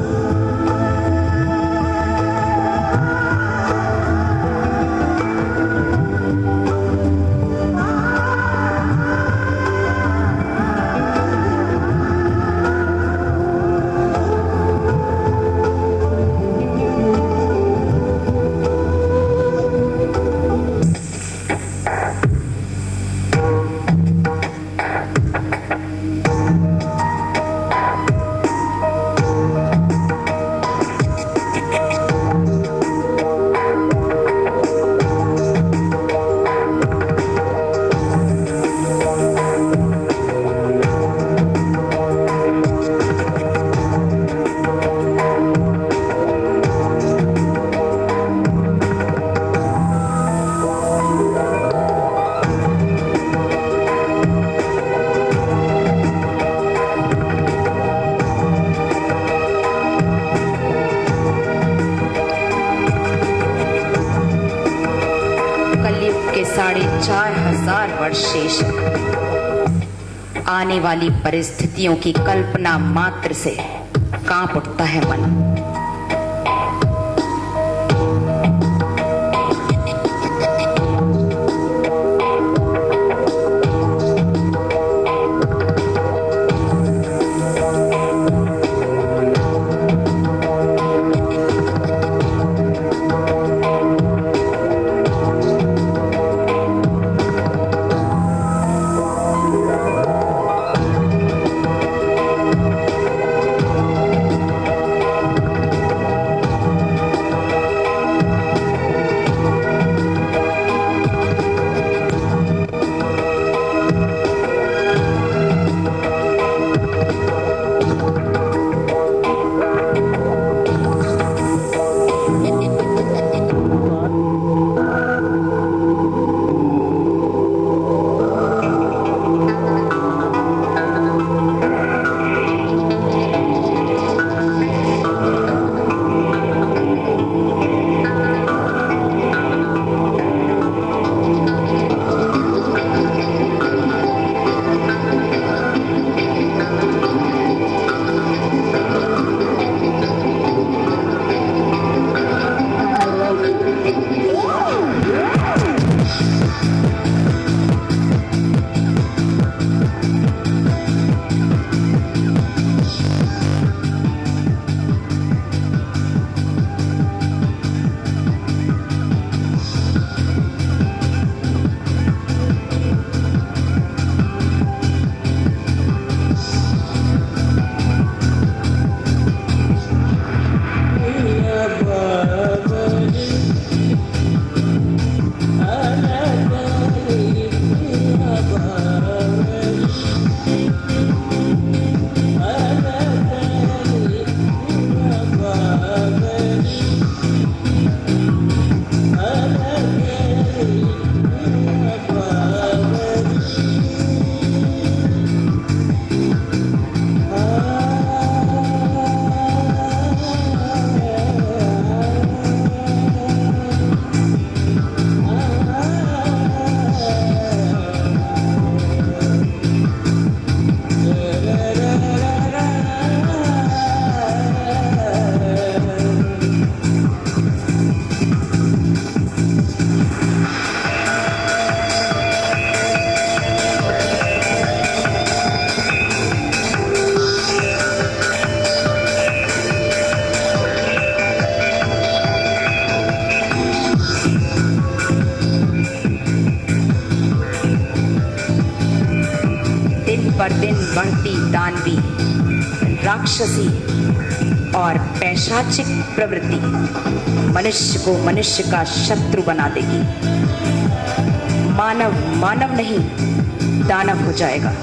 कलयुग के 4,500 वर्ष शेष हैं। आने वाली परिस्थितियों की कल्पना मात्र से कांप उठता है मन। दिन पर दिन बढ़ती दानवी, राक्षसी और पैशाचिक प्रवृत्ति मनुष्य को मनुष्य का शत्रु बना देगी। मानव मानव नहीं, दानव हो जाएगा।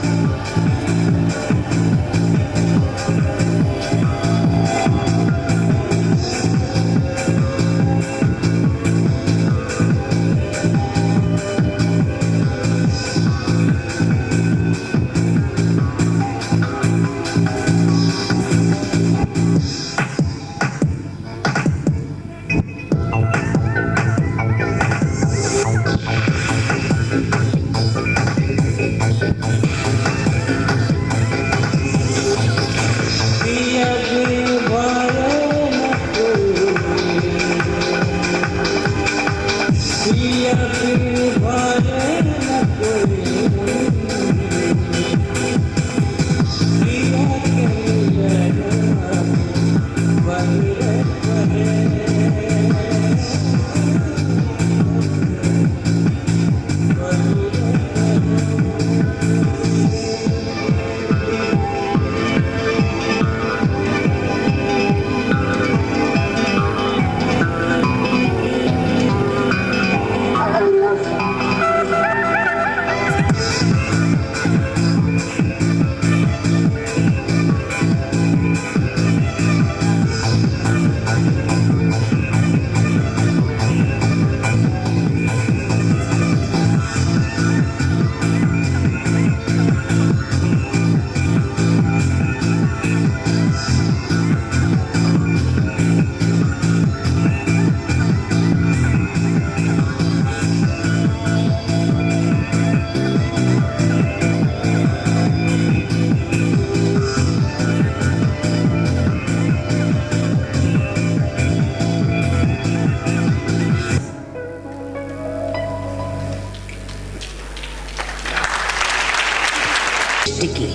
की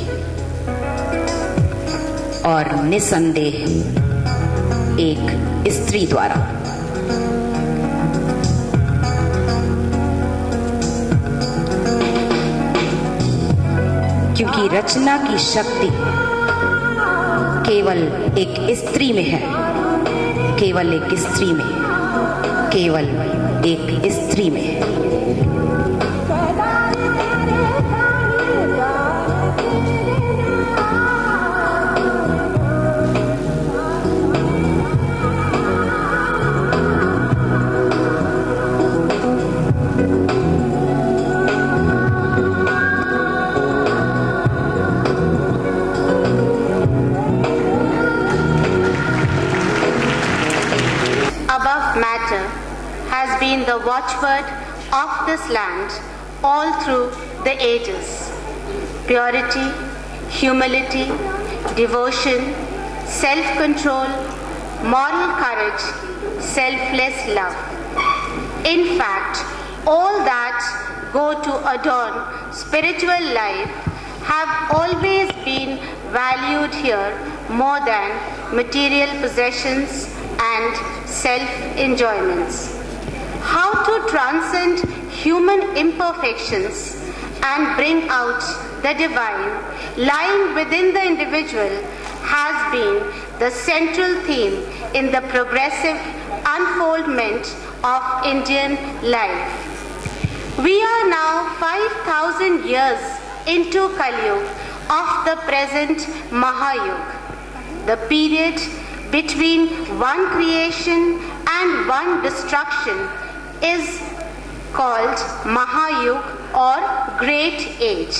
और निसंदेह एक स्त्री द्वारा। क्योंकि रचना की शक्ति केवल एक स्त्री में है, केवल एक स्त्री में, केवल एक स्त्री में है। Has been the watchword of this land all through the ages. Purity, humility, devotion, self-control, moral courage, selfless love. In fact, all that go to adorn spiritual life have always been valued here more than material possessions and self-enjoyments. How to transcend human imperfections and bring out the divine lying within the individual has been the central theme in the progressive unfoldment of Indian life. We are now 5,000 years into Kali Yuga of the present Mahayuga, the period between one creation and one destruction is called Mahayuga or Great Age.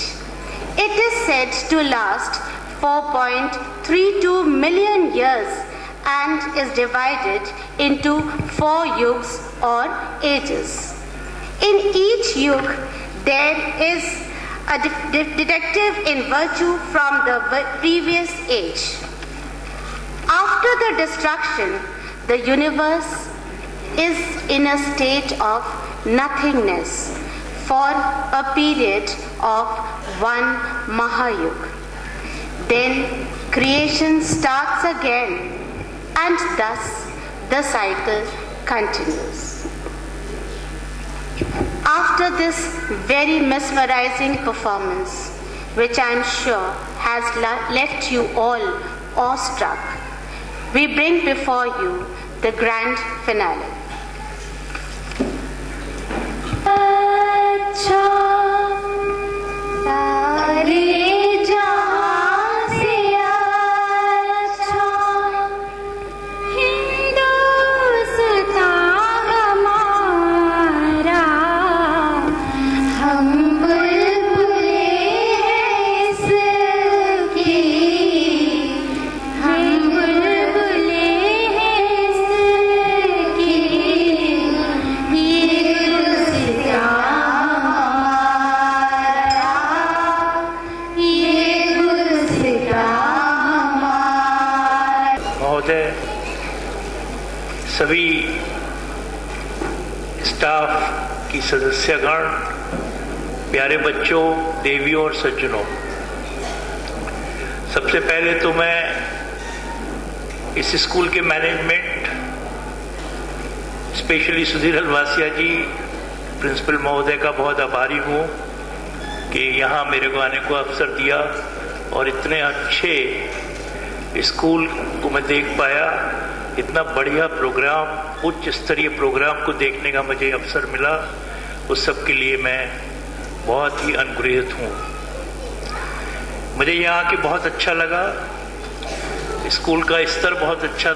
It is said to last 4.32 million years and is divided into 4 yugs or ages. In each yug, there is a detective in virtue from the previous age. After the destruction, the universe is in a state of nothingness for a period of one Mahayuga. Then creation starts again, and thus the cycle continues. After this very mesmerizing performance, which I am sure has left you all awestruck, we bring before you the grand finale. सभी staff की सदस्यगण, प्यारे बच्चों, देवियों और सज्जनों, सबसे पहले तो मैं इस स्कूल के मैनेजमेंट, स्पेशली सुधीर हलवासिया जी प्रिंसिपल महोदय का बहुत आभारी हूँ कि यहाँ मेरे को आने को अवसर दिया और इतने अच्छे स्कूल को मैं देख पाया। इतना बढ़िया प्रोग्राम, उच्च स्तरीय प्रोग्राम को देखने का मुझे अवसर मिला, उस सब के लिए मैं बहुत ही अनुग्रहित हूँ। मुझे यहाँ आके बहुत अच्छा लगा, स्कूल का स्तर बहुत अच्छा,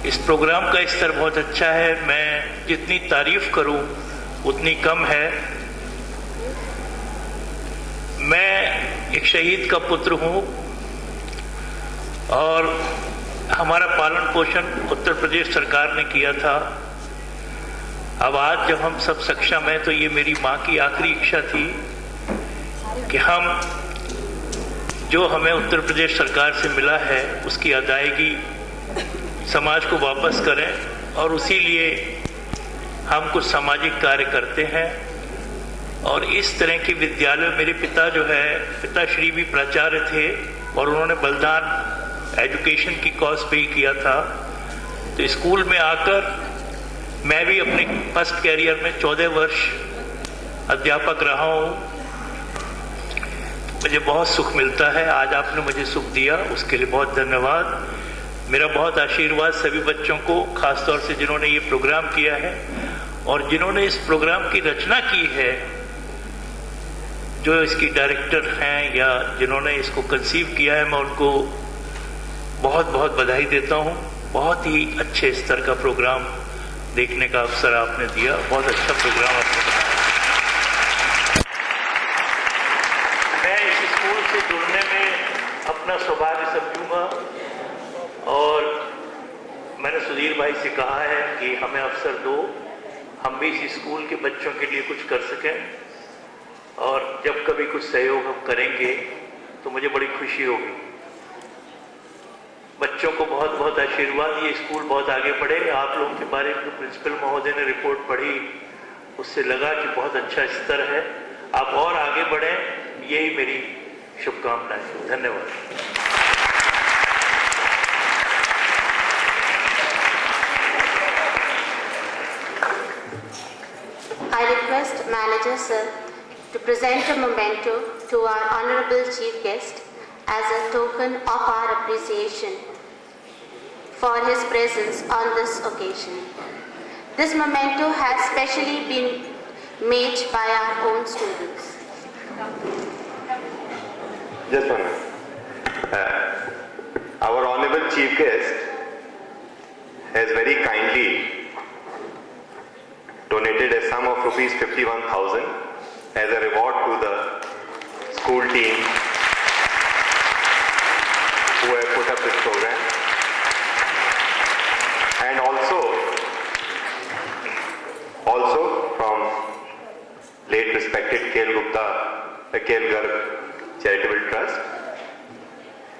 इस प्रोग्राम का स्तर बहुत अच्छा है। मैं जितनी तारीफ करूँ उतनी कम है। मैं एक शहीद का पुत्र हूँ और हमारा पालन पोषण उत्तर प्रदेश सरकार ने किया था। अब आज जब हम सब सक्षम हैं तो ये मेरी माँ की आखिरी इच्छा थी कि हम जो हमें उत्तर प्रदेश सरकार से मिला है उसकी अदायगी समाज को वापस करें, और उसी लिए हम कुछ सामाजिक कार्य करते हैं। और इस तरह के विद्यालय, मेरे पिता जो है, पिताश्री भी प्राचार्य थे और उन्होंने बलिदान एजुकेशन की कॉज पे ही किया था। तो स्कूल में आकर मैं भी अपने फर्स्ट कैरियर में 14 वर्ष अध्यापक रहा हूँ। मुझे बहुत सुख मिलता है। आज आपने मुझे सुख दिया, उसके लिए बहुत धन्यवाद। मेरा बहुत आशीर्वाद सभी बच्चों को, खासतौर से जिन्होंने ये प्रोग्राम किया है और जिन्होंने इस प्रोग्राम की रचना की है, जो इसकी डायरेक्टर हैं या जिन्होंने इसको कंसीव किया है, मैं उनको बहुत बहुत बधाई देता हूँ। बहुत ही अच्छे स्तर का प्रोग्राम देखने का अवसर आपने दिया, बहुत अच्छा प्रोग्राम आपने बनाया। मैं इस स्कूल से जुड़ने में अपना सौभाग्य समझूंगा और मैंने सुधीर भाई से कहा है कि हमें अवसर दो, हम भी इस स्कूल के बच्चों के लिए कुछ कर सकें, और जब कभी कुछ सहयोग हम करेंगे तो मुझे बड़ी खुशी होगी। बच्चों को बहुत बहुत आशीर्वाद, ये स्कूल बहुत आगे बढ़े। आप लोगों के बारे में जो प्रिंसिपल महोदय ने रिपोर्ट पढ़ी, उससे लगा कि बहुत अच्छा स्तर है। आप और आगे बढ़ें, यही मेरी शुभकामनाएं। धन्यवाद। I request Manager Sir to present a memento to our Honorable Chief Guest as a token of our appreciation for his presence on this occasion. This memento has specially been made by our own students. Just one minute. Our Honorable Chief Guest has very kindly donated a sum of rupees 51,000 as a reward to the school team who have put up this program, and also from late respected KL Garg Charitable Trust,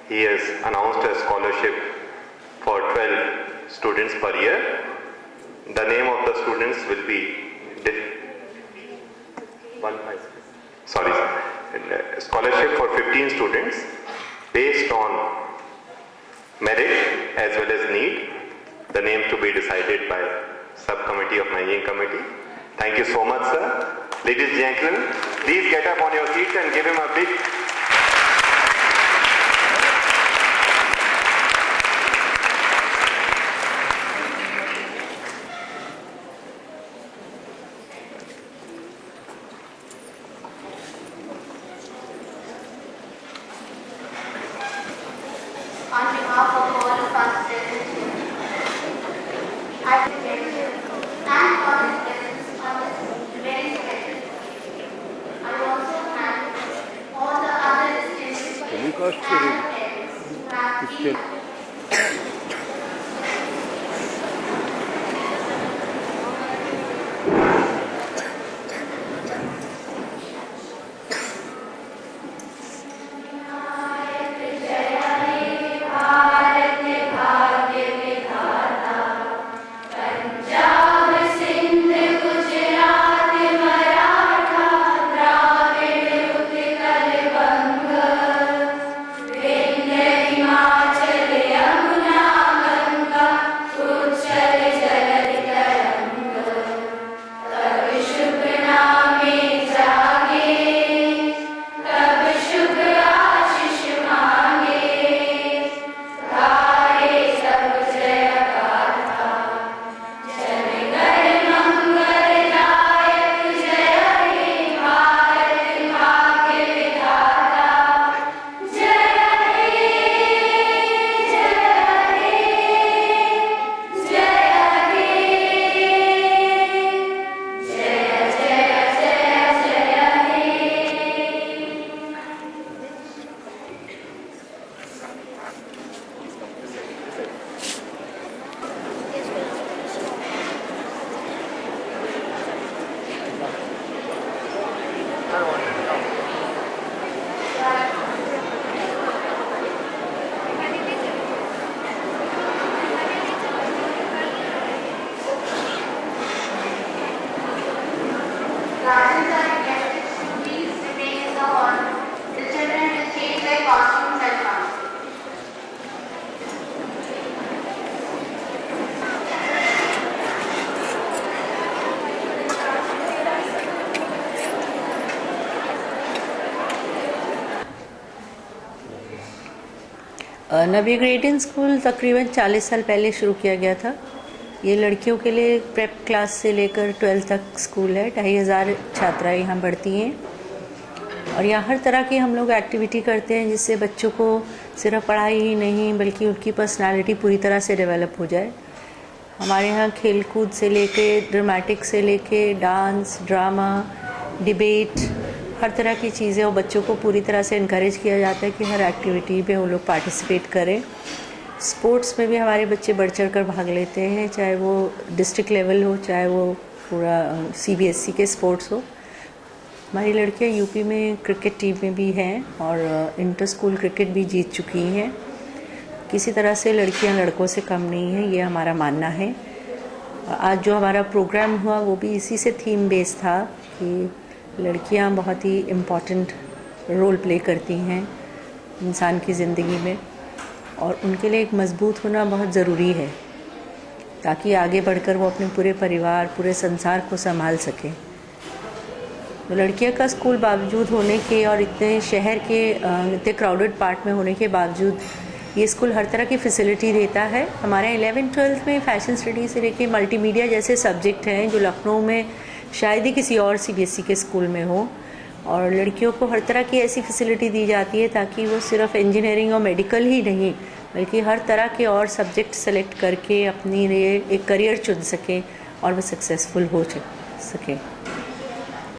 he has announced a scholarship for 12 students per year. The name of the students will be scholarship for 15 students based on merit as well as need. The names to be decided by subcommittee of managing committee. Thank you so much, sir. Ladies and gentlemen, please get up on your seats and give him a big On behalf of all of us present here, I thank you and for his presence on this very special day. I also thank all the other distinguished guests and parents who have been Gardens are requested to please remain in the hall. The children will change their costumes and come. Navi gradient school तकरीबन 40 साल पहले शुरू किया गया था। ये लड़कियों के लिए प्रेप क्लास से लेकर 12 तक स्कूल है। 2500 छात्राएँ यहाँ पढ़ती हैं और यहाँ हर तरह की हम लोग एक्टिविटी करते हैं जिससे बच्चों को सिर्फ पढ़ाई ही नहीं बल्कि उनकी पर्सनालिटी पूरी तरह से डेवलप हो जाए। हमारे यहाँ खेल कूद से लेके ड्रामेटिक से लेके डांस, ड्रामा, डिबेट, हर तरह की चीज़ें और बच्चों को पूरी तरह से इनकरेज किया जाता है कि हर एक्टिविटी पे वो लोग पार्टिसिपेट करें। स्पोर्ट्स में भी हमारे बच्चे बढ़ चढ़ कर भाग लेते हैं, चाहे वो डिस्ट्रिक्ट लेवल हो, चाहे वो पूरा CBSE के स्पोर्ट्स हो। हमारी लड़कियां यूपी में क्रिकेट टीम में भी हैं और इंटर स्कूल क्रिकेट भी जीत चुकी हैं। किसी तरह से लड़कियां लड़कों से कम नहीं हैं, ये हमारा मानना है। आज जो हमारा प्रोग्राम हुआ वो भी इसी से थीम बेस था कि लड़कियां बहुत ही इम्पॉर्टेंट रोल प्ले करती हैं इंसान की ज़िंदगी में और उनके लिए एक मजबूत होना बहुत ज़रूरी है ताकि आगे बढ़कर वो अपने पूरे परिवार, पूरे संसार को संभाल सकें। तो लड़कियों का स्कूल बावजूद होने के और इतने शहर के इतने क्राउडेड पार्ट में होने के बावजूद ये स्कूल हर तरह की फैसिलिटी देता है। हमारे 11th-12th में फैशन स्टडीज़ से लेके मल्टीमीडिया जैसे सब्जेक्ट हैं जो लखनऊ में शायद ही किसी और CBSE के स्कूल में हो और लड़कियों को हर तरह की ऐसी फैसिलिटी दी जाती है ताकि वो सिर्फ इंजीनियरिंग और मेडिकल ही नहीं बल्कि हर तरह के और सब्जेक्ट सेलेक्ट करके अपनी लिए एक करियर चुन सकें और वो सक्सेसफुल हो सकें।